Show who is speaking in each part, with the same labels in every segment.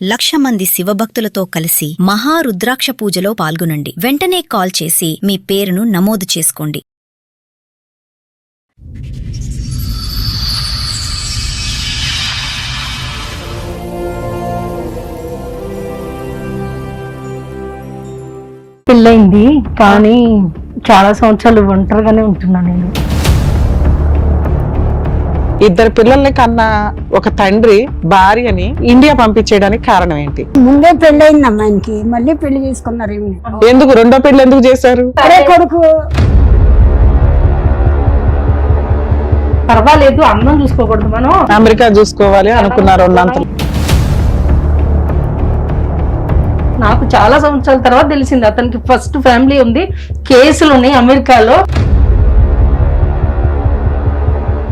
Speaker 1: 1,00,000 మంది శివభక్తులతో కలిసి మహారుద్రాక్ష పూజలో పాల్గొనండి. వెంటనే కాల్ చేసి మీ పేరును నమోదు చేసుకోండి.
Speaker 2: పెళ్ళైంది కానీ చాలా సంవత్సరాలు ఒంటరిగానే ఉంటున్నా నేను.
Speaker 3: ఇద్దరు పిల్లల్ని కన్నా ఒక తండ్రి భార్యని ఇండియా పంపించేయడానికి కారణం ఏంటి?
Speaker 4: ముందే పెళ్ళయింది అమ్మాయికి, మళ్ళీ పెళ్లి చేసుకున్నారు.
Speaker 3: ఎందుకు రెండో పెళ్లి ఎందుకు చేశారు?
Speaker 4: అరే కొడుకు
Speaker 2: పర్వాలేదు, అన్నం చూసుకోకూడదు, మనం
Speaker 3: అమెరికా చూసుకోవాలి అనుకున్నారు ఉన్నంత.
Speaker 2: నాకు చాలా సంవత్సరాల తర్వాత తెలిసింది అతనికి ఫస్ట్ ఫ్యామిలీ ఉంది, కేసులు ఉన్నాయి అమెరికాలో.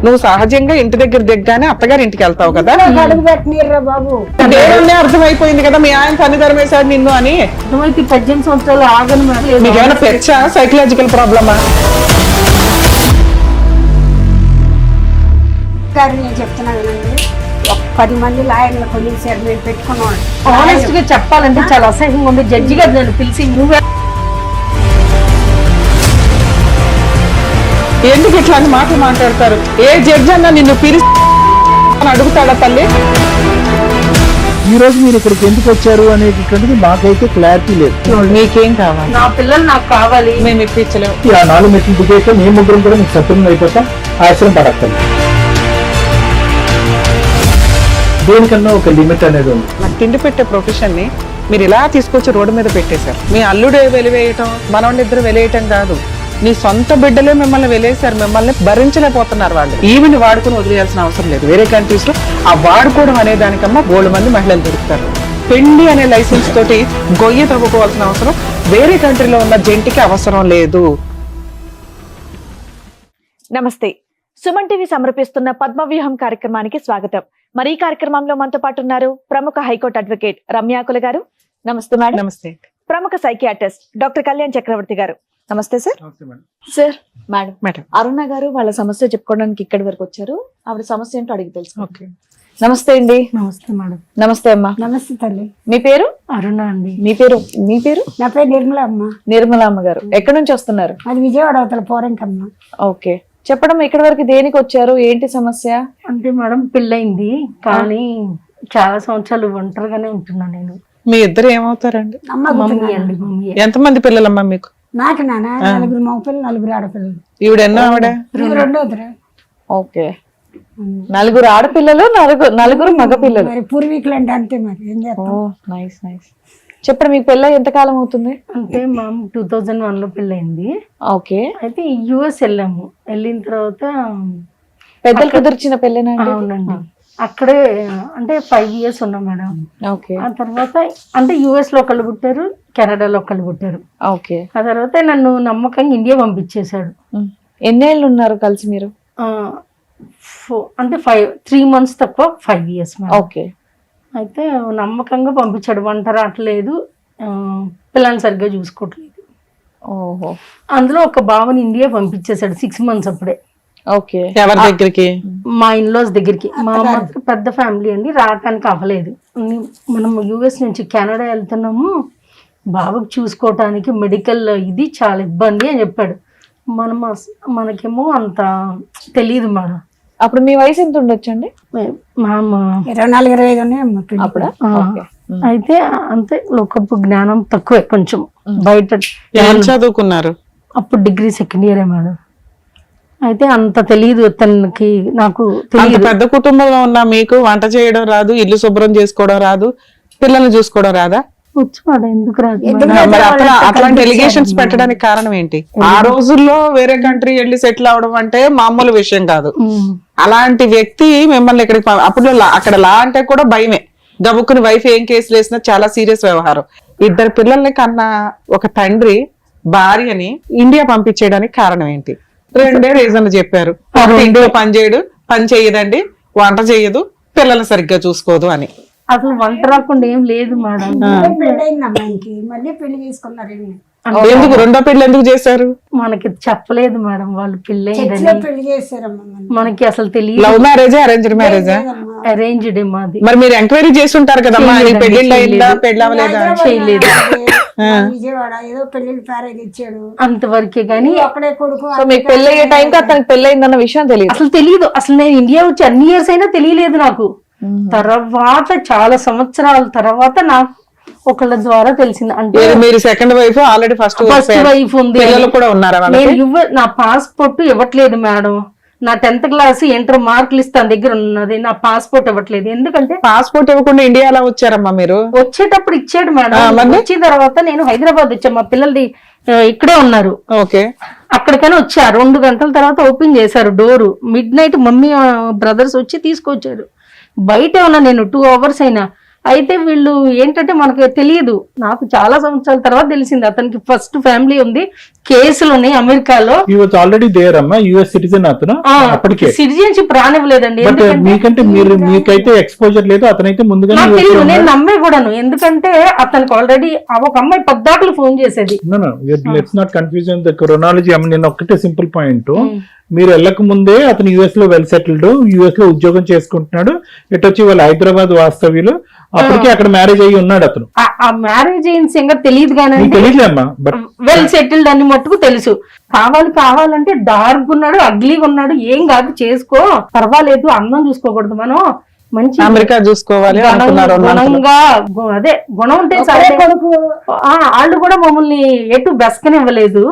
Speaker 3: నువ్వు సహజంగా ఇంటి దగ్గర దిగ్గానే అత్తగారి ఇంటికి వెళ్తావు కదా.
Speaker 4: అడుగు పెట్టినీర్రా బాబు.
Speaker 3: దేవుడే అర్థమైపోయింది కదా మీ ఆయన తన్ని ధర్మేశాడు నిన్ను అని.
Speaker 2: అర్థమైతే 18 సంవత్సరాలు ఆగను.
Speaker 3: మీకు ఏమైనా పెచ్చా, సైకలాజికల్ ప్రాబ్లమా?
Speaker 4: నేను చెప్తున్నా వినండి, 10 మంది లాయర్లు కొలిసారు, మేము పెట్టుకున్నాం.
Speaker 2: ఆనెస్ట్ గా చెప్పాలంటే చాలా అసహ్యంగా ఉంది. జడ్జి గారు నన్ను పిలిచి నువ్వే
Speaker 3: ఎందుకు ఇట్లాంటి మాటలు మాట్లాడతారు? ఏ జడ్జి అన్నా నిన్ను పిలిచి అడుగుతాడా తల్లి?
Speaker 5: ఈ రోజు మీరు ఇక్కడికి ఎందుకు వచ్చారు అనేటటువంటిది మాకైతే క్లారిటీ లేదు.
Speaker 3: నీకేం కావాలి?
Speaker 2: నా పిల్లలు నాకు కావాలి.
Speaker 3: మేము ఇప్పించలేము.
Speaker 5: ఆ 4 మెట్లు దిగేస్తే మేము ముగ్గురం కూడా మీకు సత్యం అయిపోతాం. ఆశ్రయం పడక్కలు దేనికన్నా ఒక లిమిట్ అనేది ఉంది.
Speaker 3: నాకు తిండి పెట్టే ప్రొఫెషన్ ని మీరు ఇలా తీసుకొచ్చి రోడ్డు మీద పెట్టేశారు. మీ అల్లుడే వెలివేయటం, మనవాళ్ళిద్దరు వెలివేయటం కాదు, నీ సొంత బిడ్డలే మిమ్మల్ని వెలేశారు. మిమ్మల్ని భరించలేకపోతున్నారు వాళ్ళు. ఈవిని వాడుకుని వదిలేయాల్సిన అవసరం లేదు. వేరే కంట్రీస్ లో ఆ వాడుకోవడం అనే దానికన్నా 100 మంది మహిళలు దొరుకుతారు. పెళ్లి అనే లైసెన్స్ తోటి గొయ్యి తవ్వుకోవాల్సిన అవసరం వేరే కంట్రీలో ఉన్న జంటికి అవసరం లేదు.
Speaker 6: నమస్తే. సుమన్ టీవీ సమర్పిస్తున్న పద్మవ్యూహం కార్యక్రమానికి స్వాగతం. మరి ఈ కార్యక్రమంలో మనతో పాటు ఉన్నారు ప్రముఖ హైకోర్టు అడ్వకేట్ రమ్యాకుల గారు. నమస్తే మేడం.
Speaker 3: నమస్తే.
Speaker 6: ప్రముఖ సైకియాట్రిస్ట్ డాక్టర్ కళ్యాణ్ చక్రవర్తి గారు. నమస్తే సార్. సార్, మేడం అరుణ గారు వాళ్ళ సమస్య చెప్పుకోవడానికి ఇక్కడి వరకు వచ్చారు. ఆవిడ సమస్య ఏంటో అడిగి తెలుసు. నమస్తే అండి.
Speaker 2: నమస్తే మేడం.
Speaker 6: నమస్తే అమ్మా.
Speaker 4: నమస్తే తల్లి.
Speaker 6: మీ పేరు?
Speaker 2: అరుణ అండి.
Speaker 6: మీ పేరు? మీ పేరు?
Speaker 4: నా పేరు నిర్మల అమ్మ.
Speaker 6: నిర్మలా అమ్మ గారు. ఎక్కడి నుంచి వస్తున్నారు?
Speaker 4: అది విజయవాడ అవతల పోరంకమ్మ.
Speaker 6: ఓకే, చెప్పడం ఇక్కడి వరకు దేనికి వచ్చారు, ఏంటి సమస్య?
Speaker 2: అంటే మేడం పెళ్ళైంది కానీ చాలా సంవత్సరాలు ఒంటరిగానే ఉంటున్నా నేను.
Speaker 3: మీ ఇద్దరు ఏమవుతారండి?
Speaker 2: మమ్మీ అండి. మమ్మీ.
Speaker 3: ఎంతమంది పిల్లలమ్మా మీకు?
Speaker 4: నాకు నాన్న 4 మగపిల్లలు, 4 ఆడపిల్లలు.
Speaker 3: ఈవిడ ఎన్నో ఆవిడ?
Speaker 4: రెండోదిరా.
Speaker 6: ఓకే, 4 ఆడపిల్లలు, 4 మగపిల్లలు.
Speaker 4: మరి పూర్వీకులు అంటే అంతే, మరి ఏం చేస్తాం.
Speaker 6: Nice nice. చెప్పండి, మీకు పెళ్ళ ఎంత కాలం అవుతుంది?
Speaker 2: అంటే మా 2001 లో పెళ్ళైంది.
Speaker 6: ఓకే.
Speaker 2: అయితే యుఎస్ వెళ్ళాము. వెళ్ళిన తర్వాత
Speaker 6: పెద్దలు కుదిర్చిన పెళ్ళేనా?
Speaker 2: అవునండి. అక్కడే అంటే 5 years ఉన్నాం మేడం.
Speaker 6: ఓకే.
Speaker 2: ఆ తర్వాత అంటే యుఎస్ లో ఒకళ్ళు పుట్టారు, కెనడాలో ఒకళ్ళు పుట్టారు.
Speaker 6: ఓకే.
Speaker 2: ఆ తర్వాత నన్ను నమ్మకంగా ఇండియా పంపించేశాడు.
Speaker 6: ఎన్నేళ్ళు ఉన్నారు కలిసి మీరు?
Speaker 2: అంటే 3 months తప్ప 5 years మేడం.
Speaker 6: ఓకే.
Speaker 2: అయితే నమ్మకంగా పంపించాడు. వంట రావట్లేదు, పిల్లల్ని సరిగ్గా చూసుకోవట్లేదు.
Speaker 6: ఓహో.
Speaker 2: అందులో ఒక బావని ఇండియా పంపించేశాడు 6 months అప్పుడే.
Speaker 6: ఓకే.
Speaker 3: ఎవరి దగ్గరికి?
Speaker 2: మా ఇన్లాస్ దగ్గరికి. మా అమ్మ పెద్ద ఫ్యామిలీ అండి, రావటానికి అవ్వలేదు. మనం యుఎస్ నుంచి కెనడా వెళ్తున్నాము, బాబుకి చూసుకోవటానికి మెడికల్ ఇది చాలా ఇబ్బంది అని చెప్పాడు. మనకేమో అంత తెలియదు మేడం.
Speaker 6: అప్పుడు మీ వయసు ఎంత ఉండొచ్చండి?
Speaker 2: మా అమ్మ
Speaker 4: 24-25 ఉన్నాయి అమ్మ.
Speaker 6: అప్పుడా?
Speaker 2: అయితే అంతే, లోకపు జ్ఞానం తక్కువే కొంచెం. బయట
Speaker 3: ఏం చదువుకున్నారు?
Speaker 2: అప్పుడు డిగ్రీ 2nd year మేడం. అయితే అంత తెలియదు తనకి, నాకు తెలియదు.
Speaker 3: పెద్ద కుటుంబంలో ఉన్న మీకు వంట చేయడం రాదు, ఇల్లు శుభ్రం చేసుకోవడం రాదు, పిల్లల్ని చూసుకోవడం రాదా?
Speaker 2: వచ్చు మేడం, ఎందుకు రాదు?
Speaker 3: మరి అట్లాంటి ఎలిగేషన్స్ పెట్టడానికి కారణం ఏంటి? ఆ రోజుల్లో వేరే కంట్రీ వెళ్ళి సెటిల్ అవడం అంటే మామూలు విషయం కాదు. అలాంటి వ్యక్తి మిమ్మల్ని ఇక్కడికి అప్పుడు అక్కడ లా అంటే కూడా భయమే. గబుక్కుని వైఫ్ ఏం కేసులు వేసినా చాలా సీరియస్ వ్యవహారం. ఇద్దరు పిల్లల్ని కన్నా ఒక తండ్రి భార్యని ఇండియా పంపించేయడానికి కారణం ఏంటి? 2 రీజన్లు చెప్పారు. ఇంట్లో పని చేయదండి, వంట చేయదు, పిల్లల్ని సరిగ్గా చూసుకోదు అని.
Speaker 2: అసలు వంట రాకుండా ఏం లేదు మేడం.
Speaker 4: పెళ్ళయింది అమ్మాయికి, మళ్ళీ పెళ్లి చేసుకున్నారు.
Speaker 3: ఎందుకు రెండో పెళ్లి ఎందుకు చేశారు?
Speaker 2: మనకి చెప్పలేదు మేడం వాళ్ళు పెళ్ళి
Speaker 4: పెళ్లి చేశారమ్మా.
Speaker 2: మనకి అసలు తెలియదు.
Speaker 3: లవ్ మ్యారేజా, అరేంజ్డ్ మ్యారేజా?
Speaker 2: అరేంజ్డ్ మాది.
Speaker 3: మరి మీరు ఎంక్వైరీ చేసి ఉంటారు కదమ్మా,
Speaker 2: చేయలేదండి,
Speaker 3: పెళ్లిళ్ళు అయిందా
Speaker 2: చేయలేదు.
Speaker 3: పెళ్లి అవ్వలేదా?
Speaker 2: చేయలేదు.
Speaker 4: విజయవాడ ఏదో పెళ్లి ప్యారేజ్ ఇచ్చాడు
Speaker 2: అంతవరకే గానీ
Speaker 4: అక్కడే కొడుకు.
Speaker 6: సో మీకు పెళ్లి అయ్యే టైంకి అతనికి పెళ్లి అయిందన్న విషయం తెలియదు.
Speaker 2: అసలు తెలియదు. అసలు నేను ఇండియా వచ్చి అన్ని ఇయర్స్ అయినా తెలియలేదు నాకు. తర్వాత చాలా సంవత్సరాల తర్వాత నాకు ఒకళ్ళ ద్వారా తెలిసింది. అంటే
Speaker 3: మీరు second wife, already first
Speaker 2: wife ఉంది,
Speaker 3: పిల్లలు కూడా ఉన్నారా?
Speaker 2: నేను నా పాస్పోర్ట్ ఇవ్వట్లేదు మేడం. నా 10th క్లాస్ ఇంటర్ మార్కులు ఇస్తే తన దగ్గర ఉన్నది, నా పాస్పోర్ట్ ఇవ్వట్లేదు. ఎందుకంటే
Speaker 3: పాస్పోర్ట్ ఇవ్వకుండా ఇండియా ఎలా వచ్చారమ్మా మీరు?
Speaker 2: వచ్చేటప్పుడు ఇచ్చాడు మేడం. వచ్చిన తర్వాత నేను హైదరాబాద్ వచ్చాను, మా పిల్లలది ఇక్కడే ఉన్నారు.
Speaker 3: ఓకే,
Speaker 2: అక్కడికైనా వచ్చా. 2 గంటల తర్వాత ఓపెన్ చేశారు door. Mid night mummy brothers వచ్చి తీసుకొచ్చారు. బయటే ఉన్నా నేను 2 hours అయినా. అయితే వీళ్ళు ఏంటంటే మనకు తెలియదు. నాకు చాలా సంవత్సరాల తర్వాత తెలిసింది అతనికి ఫస్ట్ ఫ్యామిలీ ఉంది, కేసులు ఉన్నాయి అమెరికాలో.
Speaker 5: ఆల్రెడీ దేర్ అమ్మా, యుఎస్ సిటిజన్ అతను అప్పటికే.
Speaker 2: సిటిజన్షిప్ రానివ్వలేదండి.
Speaker 5: బట్ మీకంటే మీకైతే ఎక్స్పోజర్ లేదు, అతనైతే ముందుగా
Speaker 2: నాకు తెలియదు. నేను నమ్మే కూడాను. ఎందుకంటే అతనికి ఆల్రెడీ ఒక అమ్మాయి పద్దాకులు ఫోన్ చేసేది.
Speaker 5: Let's not confusion the chronology. నేను ఒక్కటే సింపుల్ పాయింట్, మీరు వెళ్ళక ముందే అతను యుఎస్ లో వెల్ సెటిల్డ్, యుఎస్ లో ఉద్యోగం చేసుకుంటున్నాడు. ఇటు వచ్చి వాళ్ళు హైదరాబాద్ వాస్తవ్యులు. అప్పటికే అక్కడ మ్యారేజ్ అయ్యి ఉన్నాడు అతను.
Speaker 2: ఆ మ్యారేజ్ అయిన సంగతి తెలియదు కానీ
Speaker 5: తెలియదమ్మా, బట్
Speaker 2: వెల్ సెటిల్డ్ అని మట్టుకు తెలుసు. కావాలంటే డార్క్ ఉన్నాడు, అగ్లీగా ఉన్నాడు, ఏం కాదు చేసుకో, పర్వాలేదు, అందం చూసుకోకూడదు మనం, మంచి
Speaker 3: అమెరికా చూసుకోవాలి
Speaker 2: గుణంగా, అదే గుణం ఉంటే సరే. వాళ్ళు కూడా మమ్మల్ని ఎటు బెస్కనివ్వలేదు.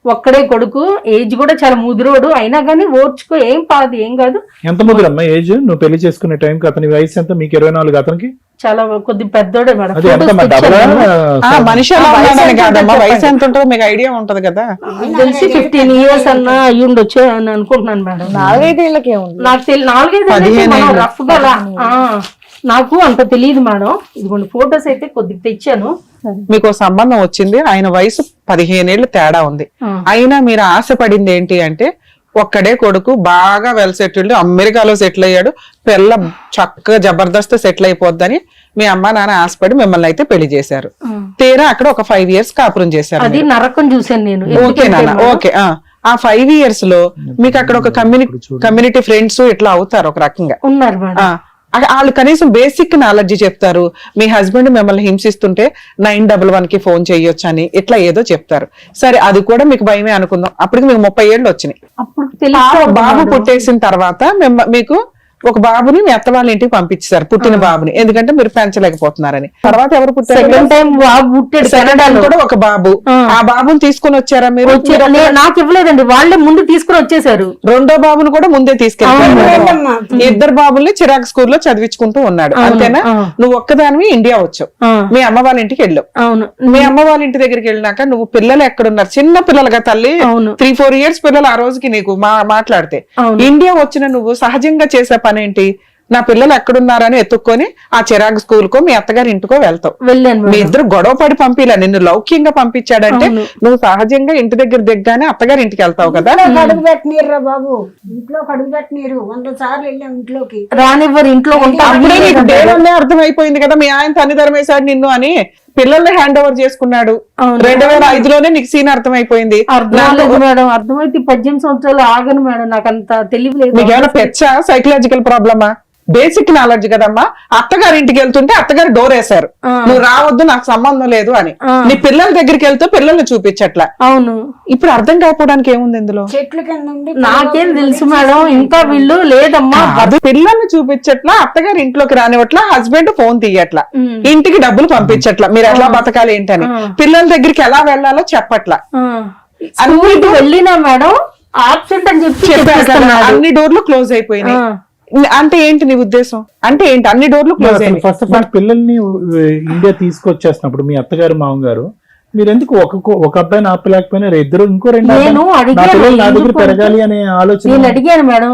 Speaker 2: ఒక్కడే కొడుకు, ఏజ్ కూడా చాలా ముదురోడు, అయినా కానీ ఓర్చుకో, ఏం పాదు, ఏం కాదు.
Speaker 5: ఎంత ముదురమ్మా ఏజ్? నువ్వు పెళ్లి చేసుకునే టైంకి అతని వయసు ఎంత? మీకు 24, అతనికి
Speaker 2: చాలా కొద్ది పెద్దోడే మేడం.
Speaker 3: మనిషి వయసు ఎంత ఉంటుందో మీకు ఐడియా ఉంటది కదా.
Speaker 2: తెలిసి 15 years అన్నా అయ్యి ఉండొచ్చు అని అనుకుంటున్నాను మేడం.
Speaker 6: 4-5 ఏళ్ళకి ఏముంది
Speaker 2: నాకు 4-5 రఫ్ గా. నాకు అంత తెలియదు మేడం. ఇదిగోండి ఫొటోస్ అయితే కొద్దిగా తెచ్చాను.
Speaker 3: మీకు సంబంధం వచ్చింది, ఆయన వయసు 15 ఏళ్ళు తేడా ఉంది. అయినా మీరు ఆశపడింది ఏంటి అంటే, ఒక్కడే కొడుకు, బాగా వెల్ సెటిల్డ్, అమెరికాలో సెటిల్ అయ్యాడు, పిల్ల చక్కగా జబర్దస్త్ సెటిల్ అయిపోద్దని మీ అమ్మ నాన్న ఆశపడి మిమ్మల్ని అయితే పెళ్లి చేశారు. తీరా అక్కడ ఒక 5 years కాపురం చేశారు.
Speaker 2: అది నరకం చూసాను నేను.
Speaker 3: ఓకే నాన్న, ఓకే. ఆ 5 years లో మీకు అక్కడ ఒక కమ్యూనిటీ ఫ్రెండ్స్ ఇట్లా అవుతారు ఒక రకంగా
Speaker 2: ఉన్నారు మేడం.
Speaker 3: వాళ్ళు కనీసం బేసిక్ నాలెడ్జ్ చెప్తారు. మీ హస్బెండ్ మిమ్మల్ని హింసిస్తుంటే 911కి ఫోన్ చేయొచ్చు అని ఇట్లా ఏదో చెప్తారు. సరే, అది కూడా మీకు భయమే అనుకుందాం. అప్పటికి మీకు 30 ఏళ్ళు వచ్చినాయి.
Speaker 2: అప్పుడు
Speaker 3: బాబు పుట్టేసిన తర్వాత మీకు ఒక బాబుని మీ అత్త వాళ్ళ ఇంటికి పంపించారు, పుట్టిన బాబుని, ఎందుకంటే మీరు పెంచలేకపోతున్నారని. తర్వాత ఎవరు పుట్టారు?
Speaker 2: సెకండ్ టైం బాబు పుట్టాడు కెనడాలో
Speaker 3: కూడా ఒక బాబు. ఆ బాబుని తీసుకుని వచ్చారా మీరు?
Speaker 2: నాకు ఇవ్వలేదండి, వాళ్ళే ముందు తీసుకుని వచ్చేసారు.
Speaker 3: రెండో బాబుని కూడా ముందే తీసుకెళ్ళారు. 2 బాబుల్ని చిరాకు స్కూల్లో చదివించుకుంటూ ఉన్నాడు, అంతేనా? నువ్వు ఒక్కదానివి ఇండియా వచ్చావు, మీ అమ్మ వాళ్ళ ఇంటికి వెళ్ళావు.
Speaker 2: అవును.
Speaker 3: మీ అమ్మ వాళ్ళ ఇంటి దగ్గరికి వెళ్ళినాక నువ్వు పిల్లలు ఎక్కడున్నారు? చిన్న పిల్లలుగా తల్లి, 3-4 years పిల్లలు. ఆ రోజుకి నీకు మాట్లాడితే ఇండియా వచ్చిన నువ్వు సహజంగా చేసే పని ఏంటి? నా పిల్లలు ఎక్కడున్నారని ఎత్తుక్కొని ఆ చిరాగ్ స్కూల్ కో మీ అత్తగారి ఇంటికో వెళ్తావు. మీ ఇద్దరు గొడవ పడి పంపిలా, నిన్ను లౌక్యంగా పంపించాడంటే నువ్వు సహజంగా ఇంటి దగ్గర దిగ్గానే అత్తగారి ఇంటికి వెళ్తావు కదా.
Speaker 4: అడుగు పెట్టనీరు బాబు, ఇంట్లోకి అడుగు పెట్టనీరు. 100 సార్లు వెళ్ళాం ఇంట్లోకి,
Speaker 2: రానివ్వరు. ఇంట్లో
Speaker 3: అప్పుడే నీకు దేవుడే అర్థమైపోయింది కదా, మీ ఆయన తన్ని ధర్మేశాడు నిన్ను అని. పిల్లల్ని హ్యాండ్ ఓవర్ చేసుకున్నాడు. 2005లోనే నీకు సీన్ అర్థమైపోయింది.
Speaker 2: మేడం అర్థమైతే 18 సంవత్సరాలు ఆగను మేడం. నాకు అంత తెలియలేదు.
Speaker 3: మీకు ఏమైనా పెచ్చా, సైకలాజికల్ ప్రాబ్లమా? బేసిక్ నాలెడ్జ్ కదమ్మా. అత్తగారి ఇంటికి వెళ్తుంటే అత్తగారు డోర్ వేశారు, నువ్వు రావద్దు, నాకు సంబంధం లేదు అని. నీ పిల్లల దగ్గరికి వెళ్తే పిల్లల్ని చూపించట్లా.
Speaker 2: అవును.
Speaker 3: ఇప్పుడు అర్థం కాకపోవడానికి ఏముంది ఇందులో?
Speaker 4: చెట్ల కింద
Speaker 2: నాకేం తెలుసు మేడం. ఇంకా వీళ్ళు లేదమ్మా,
Speaker 3: అది పిల్లల్ని చూపించట్లా, అత్తగారి ఇంట్లోకి రానివ్వట్లా, హస్బెండ్ ఫోన్ తీయట్లా, ఇంటికి డబ్బులు పంపించట్లా, మీరు ఎలా బతకాలి ఏంటని, పిల్లల దగ్గరికి ఎలా వెళ్లాలో చెప్పట్లా.
Speaker 2: అన్నిటి వెళ్ళినా మేడం ఆబ్సెంట్ అని చెప్పి
Speaker 3: అన్ని డోర్లు క్లోజ్ అయిపోయినాయి. అంటే ఏంటి నీ ఉద్దేశం? అంటే ఏంటి అన్ని డోర్లు క్లోజ్ అయినాయి?
Speaker 5: ఫస్ట్ ఆఫ్ ఆల్ పిల్లల్ని ఇండియా తీసుకొచ్చేసినప్పుడు మీ అత్తగారు మామగారు మీరు ఎందుకు ఒక అబ్బాయిని ఆపలేకపోయినా ఇద్దరు ఇంకో 2 పిల్లలు నా దగ్గర పెరగాలి అనే ఆలోచన?
Speaker 2: నేను అడిగాను మేడం,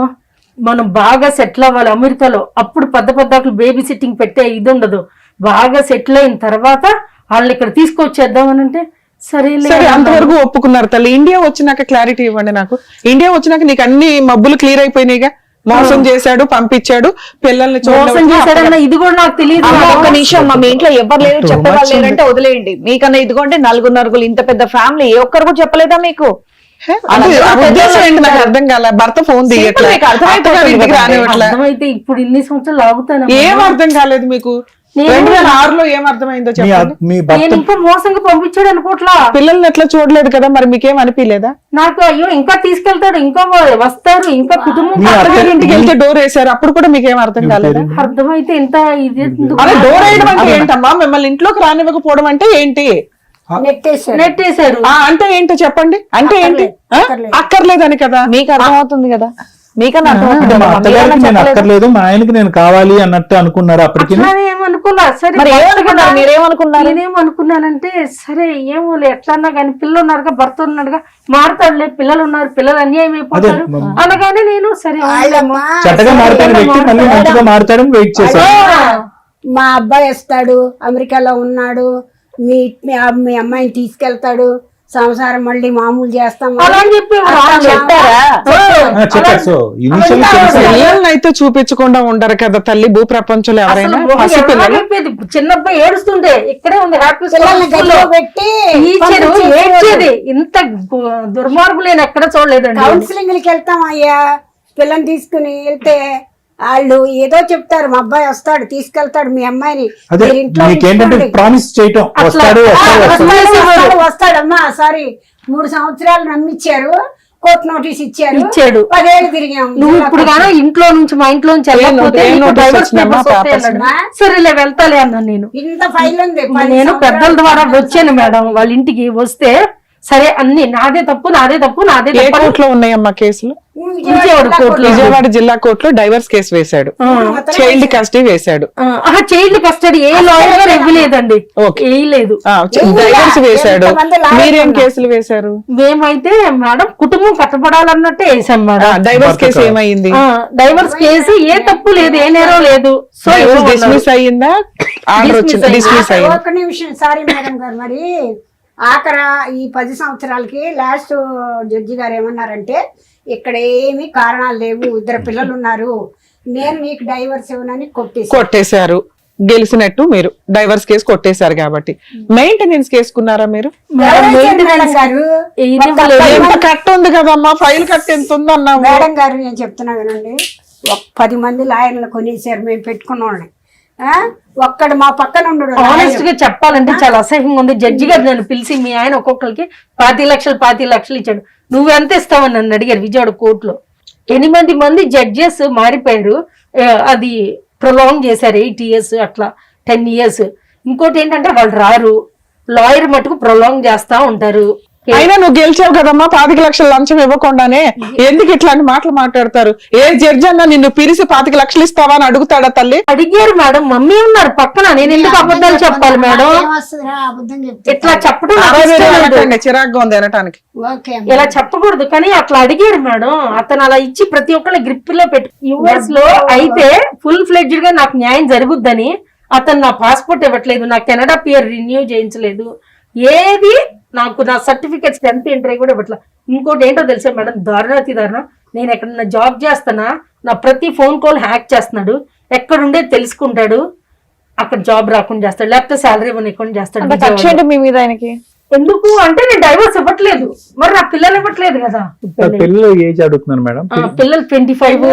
Speaker 2: మనం బాగా సెటిల్ అవ్వాలి అమెరికాలో. అప్పుడు పెద్ద బేబీ సిట్టింగ్ పెట్టే ఇది ఉండదు. బాగా సెటిల్ అయిన తర్వాత వాళ్ళని ఇక్కడ తీసుకొచ్చేద్దామని అంటే సరే
Speaker 3: అంతవరకు ఒప్పుకున్నారు తల్లి. ఇండియా వచ్చినాక క్లారిటీ ఇవ్వండి నాకు. ఇండియా వచ్చినాక నీకు అన్ని మబ్బులు క్లియర్ అయిపోయినాయిగా. మోసం చేశాడు, పంపించాడు, పిల్లల్ని
Speaker 2: మోసం చేశాడన్న ఇది కూడా నాకు తెలియదు.
Speaker 6: ఒక్క నిమిషం, మా ఇంట్లో ఎవరు లేరు, చెప్పేవాళ్ళు లేరంటే వదిలేయండి. మీకన్నా ఇదిగోండి 4 ఇంత పెద్ద ఫ్యామిలీ, ఏ ఒక్కరు కూడా చెప్పలేదా మీకు?
Speaker 3: అంటే ఆ ఉద్దేశం ఏంటి నాకు అర్థం కాల. భర్త ఫోన్ తీయట్లే,
Speaker 6: మీకు అర్థమైపోతుంది
Speaker 3: అత్తగారు ఇంటికి
Speaker 6: కదా.
Speaker 3: రానివ్వట్లే.
Speaker 2: అర్థమైతే ఇప్పుడు ఇన్ని సంవత్సరాలు ఆగుతాను.
Speaker 3: ఏం అర్థం కాలేదు మీకు? 2006లో ఏం అర్థమైందో చెప్పండి.
Speaker 5: మీ భర్త
Speaker 2: నేను ఇంకా మోసంగా పంపించాడు అనుకోట్లా.
Speaker 3: పిల్లల్ని ఎట్లా చూడలేదు కదా, మరి మీకేం అనిపించలేదా?
Speaker 2: నాకు అయ్యో ఇంకా తీసుకెళ్తాడు, ఇంకా వస్తారు, ఇంకా కుటుంబం
Speaker 5: మీ
Speaker 3: అత్తగారి ఇంటికి వెళ్తే డోర్ వేసారు, అప్పుడు కూడా మీకేం అర్థం కాలేదా?
Speaker 2: అర్థమైతే ఎంత ఇది ఎందుకు?
Speaker 3: అదే డోర్ వేయడం అంటే ఏంటమ్మా? మిమ్మల్ని ఇంట్లోకి రానివ్వకపోవడం అంటే ఏంటి?
Speaker 4: నెట్టేశాడు.
Speaker 2: నెట్టేశారు.
Speaker 3: అంటే ఏంటో చెప్పండి. అంటే ఏంటి? అక్కర్లేదని కదా.
Speaker 6: మీకు అర్థమవుతుంది కదా, మీకన్నా అర్థమవుతుంది
Speaker 5: అంటే
Speaker 6: కదా.
Speaker 5: మా
Speaker 6: మీరు
Speaker 5: అత్తగారికి
Speaker 6: ఏమన్నా
Speaker 5: నేను
Speaker 6: చెప్పలేదు?
Speaker 5: అక్కర్లేదు, మా ఆయనకి నేను కావాలి అన్నట్టు అనుకున్నారు అప్పటికి.
Speaker 2: అట్లానే ఏమనుకోలే. సరే
Speaker 6: మరి ఏమనుకున్నారు? మీరేమనుకున్నారు?
Speaker 2: నేనేమనుకున్నానంటే సరే ఏమో ఎట్లన్నా కానీ పిల్లలు ఉన్నారుగా, భర్త ఉన్నాడుగా, మారుతాడులే, పిల్లలు ఉన్నారు, పిల్లలు అన్యాయం అయిపోతారు అనగానే నేను సరే
Speaker 4: వాళ్ళమ్మా
Speaker 5: చెడ్డగా మారిపోయిన వ్యక్తి మళ్ళీ మంచిగా మారుతాడని వెయిట్ చేశాను.
Speaker 4: మా అబ్బాయి వస్తాడు, అమెరికాలో ఉన్నాడు, మీ మీ అమ్మాయిని తీసుకెళ్తాడు, సంసారం మళ్ళీ మామూలు చేస్తాం
Speaker 2: అలా అని చెప్పి
Speaker 6: చెప్పారా?
Speaker 5: చెప్పారు. సో ఇనిషియల్లీ తెలుసు.
Speaker 3: పిల్లల్ని అయితే చూపించకుండా ఉండరు కదా తల్లి, భూ ప్రపంచంలో ఎవరైనా. పసిపిల్లలు
Speaker 2: చిన్నబ్బాయి ఏడుస్తుండే ఇక్కడే ఉంది హ్యాపీ
Speaker 4: పిల్లల్ని గదిలో పెట్టి
Speaker 2: టీచరు ఏడ్చేది. ఇంత దుర్మార్గులు నేను ఎక్కడ చూడలేదండి.
Speaker 4: కౌన్సిలింగ్లకి వెళ్తాం అయ్యా. పిల్లని తీసుకుని వెళ్తే వాళ్ళు ఏదో చెప్తారు, మా అబ్బాయి వస్తాడు తీసుకెళ్తాడు మీ అమ్మాయిని,
Speaker 5: అదే
Speaker 4: మీరు ఇంట్లో
Speaker 5: మీకేంటంటే
Speaker 4: ఉంచుకోండి.
Speaker 5: ప్రామిస్ చేయటం, వస్తాడు
Speaker 4: వస్తాడమ్మా. సారీ 3 సంవత్సరాలు నమ్మిచ్చారు, కోర్టు నోటీస్ ఇచ్చారు,
Speaker 2: ఇచ్చాడు.
Speaker 4: 10 ఏళ్ళు తిరిగాము.
Speaker 2: నువ్వు ఇప్పుడు గానీ ఇంట్లో నుంచి మా ఇంట్లో నుంచి వెళ్ళకపోతే
Speaker 3: ఏం
Speaker 2: నీకు
Speaker 3: notice
Speaker 2: divorce
Speaker 3: వచ్చిందమ్మా?
Speaker 2: papers వస్తాయి అన్నాడు. సరేలే వెళ్తాలే అన్నాను నేను.
Speaker 4: ఇంత ఫైల్ ఉంది. 10
Speaker 2: నేను పెద్దల
Speaker 4: సంవత్సరాలు
Speaker 2: ద్వారా వచ్చాను మేడం వాళ్ళ ఇంటికి. వస్తే సరే అన్ని నాదే తప్పు నాదే తప్పు నాదే
Speaker 3: ఏ
Speaker 2: తప్పు అని
Speaker 3: కోర్టులో ఉన్నాయమ్మా కేసులు?
Speaker 2: విజయవాడ కోర్టులో.
Speaker 3: విజయవాడ జిల్లా కోర్టులో డైవర్స్ కేసు వేశాడు, చైల్డ్ కస్టడీ వేశాడు.
Speaker 2: చైల్డ్ కస్టడీ ఏ లాయర్ గారు ఇవ్వలేదండి,
Speaker 3: Okay.
Speaker 2: వేయలేదు.
Speaker 3: డైవర్స్ వేశాడు.
Speaker 4: ఎంతమంది లాయర్లు
Speaker 3: మీరేం
Speaker 4: ఉన్నారు?
Speaker 3: కేసులు వేశారు?
Speaker 2: మేమైతే మేడం కుటుంబం కట్టబడాలన్నట్టే వేసాం మేడం.
Speaker 3: డైవర్స్ కేసు ఏమైంది?
Speaker 2: డైవర్స్ కేసు ఏ తప్పు లేదు, ఏ నేరం లేదు. సో
Speaker 3: డైవర్స్ డిస్మిస్ అయ్యిందా? ఆర్డర్ వచ్చింది, డిస్మిస్ అయ్యింది.
Speaker 4: ఒక్క నిమిషం, సారీ మేడం గారు. మరి ఆఖర ఈ 10 సంవత్సరాలకి లాస్ట్ జడ్జి గారు ఏమన్నారంటే, ఇక్కడ ఏమీ కారణాలు లేవు, 2 పిల్లలు ఉన్నారు, నేను నీకు డైవర్స్ ఇవ్వనని
Speaker 3: కొట్టేశారు. గెలిచినట్టు మీరు డైవర్స్ కేసు కొట్టేశారు కాబట్టి మెయింటెనెన్స్ కేసుకున్నారా మీరు? ఎంత కట్ట ఉంది కదమ్మా, ఫైల్ కట్ట ఎంత ఉంది అన్నాము.
Speaker 4: మేడం గారు నేను చెప్తున్నా వినండి, 10 మంది లాయర్లు కొనేసారు మేము పెట్టుకున్న వాళ్ళని. ఒక్కడు మా పక్కన ఉండడు.
Speaker 2: ఆనెస్ట్ గా చెప్పాలంటే చాలా అసహ్యంగా ఉంది. జడ్జి గారు నన్ను పిలిచి మీ ఆయన ఒక్కొక్కరికి 25 లక్షలు ఇచ్చాడు, నువ్వెంత ఇస్తావని నన్ను అడిగారు విజయవాడ కోర్టులో. 8 మంది జడ్జెస్ మారిపోయారు, అది ప్రొలాంగ్ చేశారు 8 years అట్లా 10 years. ఇంకోటి ఏంటంటే వాళ్ళు రారు, లాయర్ మటుకు ప్రొలాంగ్ చేస్తా ఉంటారు.
Speaker 3: అయినా నువ్వు గెలిచావు కదమ్మా, 25 లక్షలు లంచం ఇవ్వకుండానే. ఎందుకు ఇట్లాంటి మాటలు మాట్లాడతారు? ఏ జడ్జి అన్నా నిన్ను పిలిచి 25 లక్షలు ఇస్తావా అని అడుగుతాడా తల్లి?
Speaker 2: అడిగారు మేడం, మమ్మీ ఉన్నారు పక్కన, నేను ఎందుకు అబద్ధాలు చెప్పాలి మేడం? ఇట్లా చెప్పడం నాకు ఇష్టం లేదు.
Speaker 3: అనకండి, చిరాగ్గా ఉంది అనటానికి.
Speaker 2: ఇలా చెప్పకూడదు, కానీ అట్లా అడిగారు మేడం. అతను అలా ఇచ్చి ప్రతి ఒక్కళ్ళ గ్రిప్ లో పెట్టు. యుఎస్ లో అయితే ఫుల్ ఫ్లెడ్జ్డ్ గా నాకు న్యాయం జరుగుద్దని అతను నా పాస్పోర్ట్ ఇవ్వట్లేదు, నా కెనడా పిఆర్ రెన్యూ చేయించలేదు, ఏది నాకు నా సర్టిఫికెట్స్ 10th ఇంటర్ కూడా ఇవ్వట్లా. ఇంకోటి ఏంటో తెలుసా మేడం, దారుణాతి దారుణం, నేను ఎక్కడన్నా జాబ్ చేస్తానా నా ప్రతి ఫోన్ కాల్ హ్యాక్ చేస్తున్నాడు, ఎక్కడుండే తెలుసుకుంటాడు, అక్కడ జాబ్ రాకుండా చేస్తాడు, లేకపోతే శాలరీ ఇవ్వకుండా చేస్తాడు.
Speaker 6: మీ మీద ఆయనకి
Speaker 2: ఎందుకు అంటే నేను డైవర్స్ ఇవ్వట్లేదు, మరి నా పిల్లలు ఇవ్వట్లేదు కదా.
Speaker 5: పిల్లలు ఏజ్ అడుగుతున్నారు మేడం?
Speaker 2: పిల్లలు 25,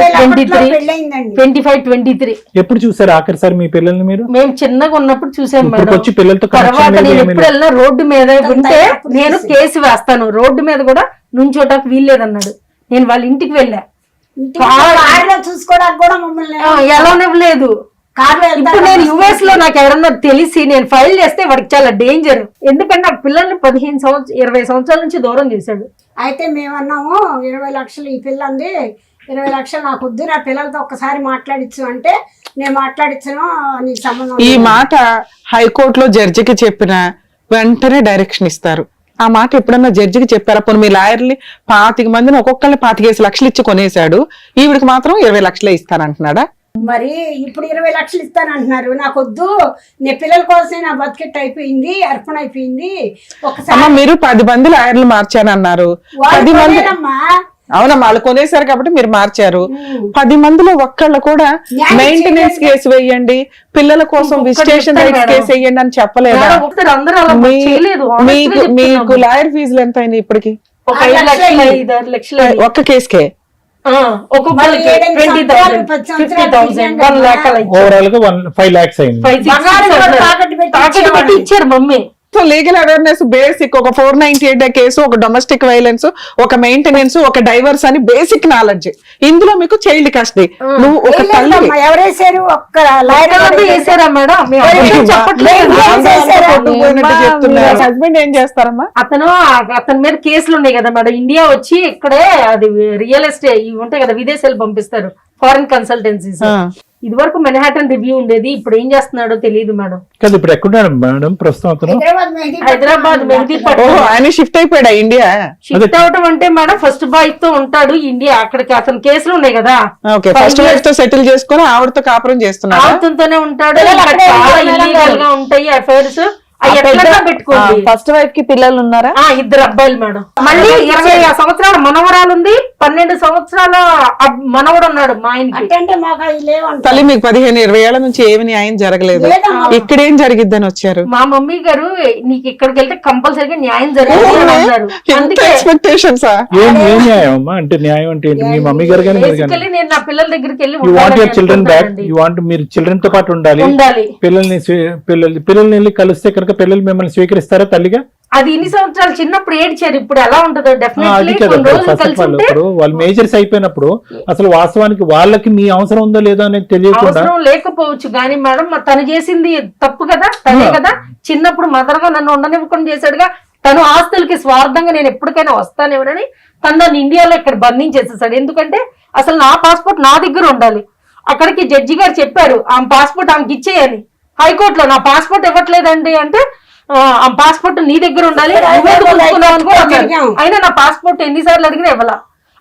Speaker 2: 23, 23.
Speaker 5: ఎప్పుడు చూసారు ఆఖరిసారి మీ పిల్లల్ని మీరు?
Speaker 2: మేము చిన్నగా ఉన్నప్పుడు చూసాం మేడం.
Speaker 5: వచ్చి పిల్లలతో
Speaker 2: తర్వాత నేను ఎప్పుడు వెళ్ళినా రోడ్డు మీద ఉంటే నేను కేసు వేస్తాను, రోడ్డు మీద కూడా నుంచోటానికి వీల్లేదన్నాడు. నేను వాళ్ళ ఇంటికి వెళ్ళా,
Speaker 4: చూసుకోవడానికి కూడా మమ్మల్ని
Speaker 2: ఎలానివ్వలేదు. ఇప్పుడు నేను యుఎస్ లో నాకు ఎవరన్నా తెలిసి నేను ఫైల్ చేస్తే వాడికి చాలా డేంజర్, ఎందుకంటే నాకు పిల్లల్ని 20 సంవత్సరాల నుంచి దూరం చేశాడు.
Speaker 4: అయితే మేమన్నాము 20 లక్షలు ఈ పిల్లంది, 20 లక్షలు నాకు వద్దు, నా పిల్లలతో ఒక్కసారి మాట్లాడించు అంటే, నేను మాట్లాడించను నీకు సంబంధం.
Speaker 3: ఈ మాట హైకోర్టులో జడ్జికి చెప్పిన వెంటనే డైరెక్షన్ ఇస్తారు. ఆ మాట ఎప్పుడన్నా జడ్జికి చెప్పారా? పోనీ మీ లాయర్ని 25 మందిని ఒక్కొక్కరిని 25 లక్షలు ఇచ్చి కొనేశాడు, ఈవిడికి మాత్రం 20 లక్షలే ఇస్తానంటున్నాడా?
Speaker 4: మరి ఇప్పుడు 20 లక్షలు ఇస్తానంటున్నారు, నాకు వద్దు, నీ పిల్లల కోసమే నా బతికెట్ అయిపోయింది, అర్పణ అయిపోయింది. ఒకసారి
Speaker 3: మీరు 10 మంది లాయర్లు మార్చానన్నారు, 10 మంది అవునమ్మా వాళ్ళు కొనేశారు కాబట్టి మీరు మార్చారు. 10 మందిలో ఒక్కళ్ళు కూడా మెయింటెనెన్స్ కేసు వేయండి, పిల్లల కోసం విజిటేషన్ రైట్స్ కేసు వేయండి అని చెప్పలేదా? మీకు లాయర్ ఫీజులు ఎంత అయినాయి ఇప్పటికి?
Speaker 2: ఒక 5 లక్షలు 5-6 లక్షలు
Speaker 3: ఒక్క కేసుకే
Speaker 2: ఒక్కొక్కరికి 20,000 50,000 1 lakh అలా ఇచ్చారు.
Speaker 5: ఓవరాల్ గా 5 lakhs అయింది.
Speaker 2: 5-6
Speaker 4: బంగారం కూడా తాకట్టు పెట్టి
Speaker 2: తాకట్టు పెట్టి ఇచ్చారు mummy.
Speaker 3: So legal awareness basic ఒక 498 కేసు, ఒక డొమెస్టిక్ వైలెన్స్, ఒక మెయింటెనెన్స్, ఒక డైవర్స్ అని బేసిక్ నాలెడ్జ్. ఇందులో మీకు చైల్డ్ కస్టడీ. నువ్వు ఒక తల్లి
Speaker 4: ఎవరేసారు? ఒక్క
Speaker 2: ఎక్కడన్నా వేసారా మేడం? మేము అబద్ధం చెప్పట్లేదు.
Speaker 3: హస్బెండ్ ఏం చేస్తారమ్మా?
Speaker 2: అతని మీద కేసులు ఉన్నాయి కదా మేడం. ఇండియా వచ్చి ఇక్కడే అది రియల్ ఎస్టేట్ ఇవి ఉంటాయి కదా, విదేశాలు పంపిస్తారు ఫారిన్ కన్సల్టెన్సీస్. ఇది వరకు మెన్హాటన్ రివ్యూ ఉండేది, ఇప్పుడు ఏం చేస్తున్నాడో తెలియదు మేడం.
Speaker 5: కదా ఇప్పుడు ఎక్కడున్నాడు మేడం ప్రస్తుతం అతను?
Speaker 2: హైదరాబాద్ మెహదీపట్నం.
Speaker 3: ఆయన షిఫ్ట్ అయిపోయాడా ఇండియా?
Speaker 2: షిఫ్ట్ అవటం అంటే మేడం ఫస్ట్ బాయ్ తో ఉంటాడు ఇండియా. అక్కడికి అతను కేసులు ఉన్నాయి కదా,
Speaker 3: ఓకే, ఫస్ట్ వైఫ్ తో సెటిల్ చేసుకుని ఆవిడతో కాపురం చేస్తున్నాడు.
Speaker 2: ఆవుతోనే ఉంటాడు. ఇక్కడ చాలా ఇల్లీగల్ గా ఉంటాయి అఫైర్స్. పెట్టుకోండి.
Speaker 6: ఫస్ట్ వైఫ్ కి పిల్లలు ఉన్నారా?
Speaker 2: 2 అబ్బాయిలు మేడం. మళ్ళీ 20 సంవత్సరాల మనవరాలు ఉంది, 12 సంవత్సరాల మనవడు ఉన్నాడు మా ఆయనకి.
Speaker 4: అంటే మాకు అవి లేవంట.
Speaker 3: తల్లి మీకు 15-20 ఏళ్ల నుంచి ఏమి న్యాయం జరగలేదు, ఇక్కడ ఏం జరిగిద్దని వచ్చారు?
Speaker 2: మా మమ్మీ గారు నీకు ఇక్కడికి వెళ్తే కంపల్సరీగా న్యాయం జరుగుతుంది అన్నారు. అందుకే
Speaker 3: ఎక్స్పెక్టేషన్స్
Speaker 5: ఏం న్యాయం అమ్మా? అంటే న్యాయం అంటే ఏంటి? మీ మమ్మీ గారు కానీ
Speaker 2: బేసికల్లీ నేను నా పిల్లల దగ్గరికి వెళ్ళి
Speaker 5: you want your children back, you want మీరు చిల్డ్రన్ తో పాటు ఉండాలి. పిల్లల్ని వెళ్ళి కలిస్తే కనుక పిల్లలు మిమ్మల్ని స్వీకరిస్తారా తల్లిగా?
Speaker 2: అది ఇన్ని సంవత్సరాలు చిన్నప్పుడు ఏడ్చారు, ఇప్పుడు ఎలా ఉంటుందో
Speaker 5: అది
Speaker 2: డెఫినెట్లీ
Speaker 5: కదా
Speaker 2: కొన్ని రోజులు
Speaker 5: ఫస్ట్ ఆఫ్
Speaker 2: కలిసి
Speaker 5: ఆల్.
Speaker 2: ఉంటే
Speaker 5: ఇప్పుడు వాళ్ళు మేజర్స్ అయిపోయినప్పుడు అసలు వాస్తవానికి వాళ్ళకి మీ అవసరం ఉందో లేదో అనేది తెలియకుండా
Speaker 2: అవసరం లేకపోవచ్చు కానీ మేడం తను చేసింది తప్పు కదా, తనే కదా చిన్నప్పుడు మదర్ గా నన్ను ఉండనివ్వకుండా చేశాడుగా. తను ఆస్తులకి స్వార్థంగా నేను ఎప్పటికైనా వస్తానేమోనని తను నన్ను ఇండియాలో ఇక్కడ బంధించేసేసాడు. ఎందుకంటే అసలు నా పాస్పోర్ట్ నా దగ్గర ఉండాలి. అక్కడికి జడ్జి గారు చెప్పారు ఆమె పాస్పోర్ట్ ఆమెకి ఇచ్చేయని. హైకోర్టులో నా పాస్పోర్ట్ ఇవ్వట్లేదండి అంటే ఆ పాస్పోర్ట్ నీ దగ్గర ఉండాలి, అయినా నా పాస్పోర్ట్ ఎన్నిసార్లు అడిగినా ఇవ్వాల.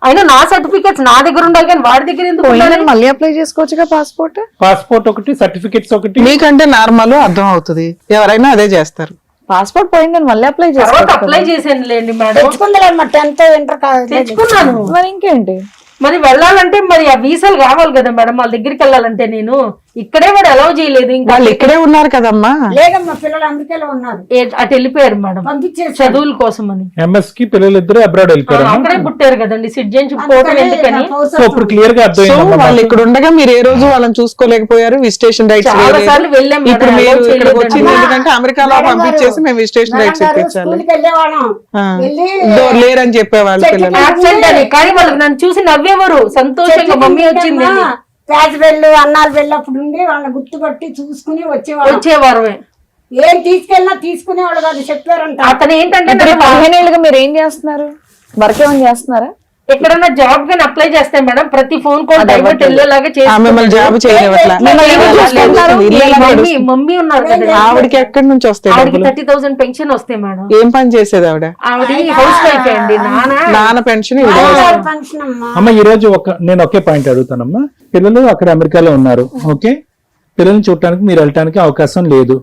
Speaker 2: అయినా నా సర్టిఫికేట్స్ నా దగ్గర ఉండాలి కానీ వాడి దగ్గర ఎందుకు ఉండాలి?
Speaker 6: మళ్ళీ అప్లై చేసుకోవచ్చుగా
Speaker 5: పాస్పోర్ట్ ఒకటి, సర్టిఫికెట్స్ ఒకటి.
Speaker 3: మీకంటే నార్మల్ అర్థం అవుతుంది, ఎవరైనా అదే చేస్తారు.
Speaker 6: పాస్పోర్ట్ పోయిందని మళ్ళీ అప్లై
Speaker 2: అప్లై చేసాను లేండి మేడం.
Speaker 4: తెచ్చుకుందలేమ్మా 10th ఇంటర్
Speaker 2: తెచ్చుకున్నాను.
Speaker 6: మరి ఇంకేంటి,
Speaker 2: మరి వెళ్ళాలంటే మరి ఆ వీసాలు కావాలి కదా మేడం. వాళ్ళ దగ్గరికి వెళ్ళాలంటే నేను ఇక్కడే వాడు అలౌ చేయలేదు. ఇంకా
Speaker 3: వాళ్ళు ఇక్కడే ఉన్నారు కదమ్మా.
Speaker 4: లేదమ్మా, పిల్లలు అమెరికాలో ఉన్నారు,
Speaker 2: అటు వెళ్ళిపోయారు మేడం
Speaker 4: పంపించేసి
Speaker 2: చదువుల కోసం అని.
Speaker 5: ఎంఎస్ కి పిల్లలు ఇద్దరు అబ్రాడ్ వెళ్ళిపోయారు.
Speaker 2: అక్కడే పుట్టారు కదండి, సిటిజన్షిప్ పోవడం ఎందుకని.
Speaker 5: సో ఇప్పుడు క్లియర్ గా
Speaker 3: సో
Speaker 5: అర్థమైంది.
Speaker 3: వాళ్ళు ఇక్కడ ఉండగా మీరు ఏ రోజు వాళ్ళని చూసుకోలేకపోయారు, విజిటేషన్ రైట్స్
Speaker 2: చాలా సార్లు వెళ్ళాం మేడం,
Speaker 3: ఇప్పుడు మీరు
Speaker 2: allow
Speaker 3: ఇక్కడికి
Speaker 2: చేయలేదండి.
Speaker 3: వచ్చింది ఎందుకంటే అమెరికాలో పంపించేసి మేము విజిటేషన్ రైట్స్ ఇప్పించాలి.
Speaker 4: స్కూల్కి వెళ్ళేవాళ్ళం, వెళ్ళి
Speaker 3: లేరని చెప్పేవాళ్ళు పిల్లలు.
Speaker 2: Absent అని. కానీ వాళ్ళకి నన్ను చూసి నవ్వేవారు, సంతోషంగా మమ్మీ వచ్చింది
Speaker 4: ప్యాచ్ వెళ్ళు అన్నాలు వెళ్ళి అప్పుడు ఉండి వాళ్ళని గుర్తుపట్టి చూసుకుని
Speaker 2: వచ్చేవారు.
Speaker 4: ఏం తీసుకెళ్ళినా తీసుకునేవాళ్ళు కాదు, చెప్పారంట.
Speaker 2: అతను ఏంటంటే
Speaker 6: 15 ఏళ్ళుగా మీరు ఏం చేస్తున్నారు, వర్క్ ఏమైనా చేస్తున్నారా?
Speaker 2: ఎక్కడన్నా జాబ్ గాని అప్లై చేస్తే మేడం ప్రతి ఫోన్ కాల్ డైవర్ట్ వెళ్ళేలాగా
Speaker 3: మిమ్మల్ని జాబ్ చేయలేవట్లా.
Speaker 2: మమ్మీ ఉన్నారు కదా,
Speaker 3: ఆవిడకి ఎక్కడి నుంచి వస్తాయి?
Speaker 2: ఆవిడకి 30,000 పెన్షన్ వస్తాయి మేడం.
Speaker 3: ఏం పని చేసేది ఆవిడ?
Speaker 2: ఆవిడ హౌస్ వైఫ్ అండి.
Speaker 3: నాన్న పెన్షన్
Speaker 4: ఫంక్షన్ అమ్మా.
Speaker 5: అమ్మ ఈ రోజు నేను ఒకే పాయింట్ అడుగుతానమ్మా. పిల్లలు అక్కడ అమెరికాలో ఉన్నారు, ఓకే, పిల్లల్ని చూడటానికి మీరు వెళ్ళటానికి అవకాశం లేదు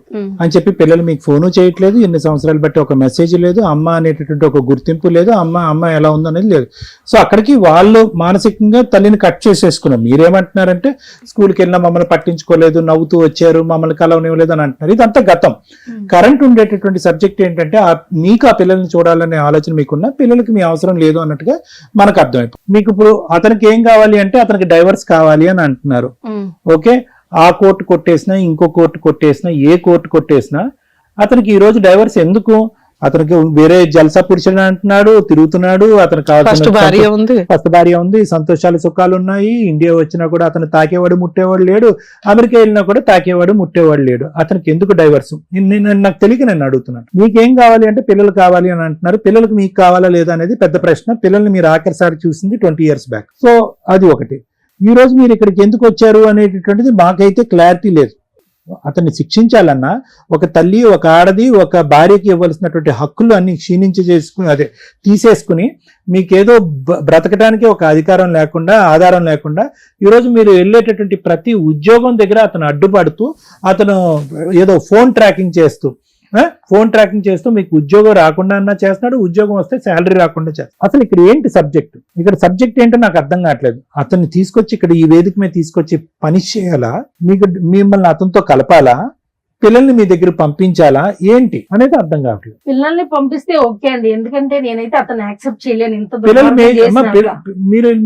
Speaker 5: అని చెప్పి పిల్లలు మీకు ఫోను చేయట్లేదు, ఎన్ని సంవత్సరాలు బట్టి ఒక మెసేజ్ లేదు, అమ్మ అనేటటువంటి ఒక గుర్తింపు లేదు, అమ్మ ఎలా ఉందో అనేది లేదు. సో అక్కడికి వాళ్ళు మానసికంగా తల్లిని కట్ చేసేసుకున్నారు. మీరేమంటున్నారంటే స్కూల్కి వెళ్ళినా మమ్మల్ని పట్టించుకోలేదు, నవ్వుతూ వచ్చారు, మమ్మల్ని కలవనివ్వలేదు అని అంటున్నారు. ఇదంతా గతం. కరెంట్ ఉండేటటువంటి సబ్జెక్ట్ ఏంటంటే మీకు ఆ పిల్లల్ని చూడాలనే ఆలోచన మీకున్న, పిల్లలకి మీ అవసరం లేదు అన్నట్టుగా మనకు అర్థమైపోయింది. మీకు ఇప్పుడు అతనికి ఏం కావాలి అంటే అతనికి డైవర్స్ కావాలి అని అంటున్నారు, ఓకే. ఆ కోర్టు కొట్టేసినా, ఇంకో కోర్టు కొట్టేసినా, ఏ కోర్టు కొట్టేసినా అతనికి ఈ రోజు డైవర్స్ ఎందుకు? అతనికి వేరే జల్సా పురుషుడు అంటున్నాడు, తిరుగుతున్నాడు, అతనికి
Speaker 3: ఫస్ట్
Speaker 5: భార్య ఉంది, సంతోషాలు సుఖాలు ఉన్నాయి. ఇండియా వచ్చినా కూడా అతను తాకేవాడు ముట్టేవాడు లేడు, అమెరికా వెళ్ళినా కూడా తాకేవాడు ముట్టేవాడు లేడు. అతనికి ఎందుకు డైవర్స్? నాకు తెలియక నేను అడుగుతున్నాను. మీకేం కావాలి అంటే పిల్లలు కావాలి అని అంటున్నారు. పిల్లలకు మీకు కావాలా లేదా అనేది పెద్ద ప్రశ్న. పిల్లల్ని మీరు ఆఖరిసారి చూసింది 20 years బ్యాక్. సో అది ఒకటి. ఈ రోజు మీరు ఇక్కడికి ఎందుకు వచ్చారు అనేటటువంటిది మాకైతే క్లారిటీ లేదు. అతన్ని శిక్షించాలన్నా ఒక తల్లి, ఒక ఆడది, ఒక భార్యకి ఇవ్వాల్సినటువంటి హక్కులు అన్ని తీసేసుకుని మీకేదో బ్రతకడానికి ఒక అధికారం లేకుండా, ఆధారం లేకుండా ఈరోజు మీరు వెళ్ళేటటువంటి ప్రతి ఉద్యోగం దగ్గర అతను అడ్డుపడుతూ, అతను ఏదో ఫోన్ ట్రాకింగ్ చేస్తూ మీకు ఉద్యోగం రాకుండా అన్నా చేస్తున్నాడు, ఉద్యోగం వస్తే శాలరీ రాకుండా చేస్తాడు. అసలు ఇక్కడ ఏంటి సబ్జెక్ట్? ఇక్కడ సబ్జెక్ట్ ఏంటో నాకు అర్థం కావట్లేదు. అతన్ని తీసుకొచ్చి ఇక్కడ ఈ వేదిక మీద తీసుకొచ్చి పని చేయాలా? మిమ్మల్ని అతనితో కలపాలా? పిల్లల్ని మీ దగ్గర పంపించాలా ఏంటి అనేది అర్థం కావట్లేదు.
Speaker 2: పిల్లల్ని పంపిస్తే ఓకే అండి, ఎందుకంటే నేనైతే అతను యాక్సెప్ట్ చేయలేను. ఇంత
Speaker 5: పిల్లలు
Speaker 2: దుర్మార్గం చేసినాక.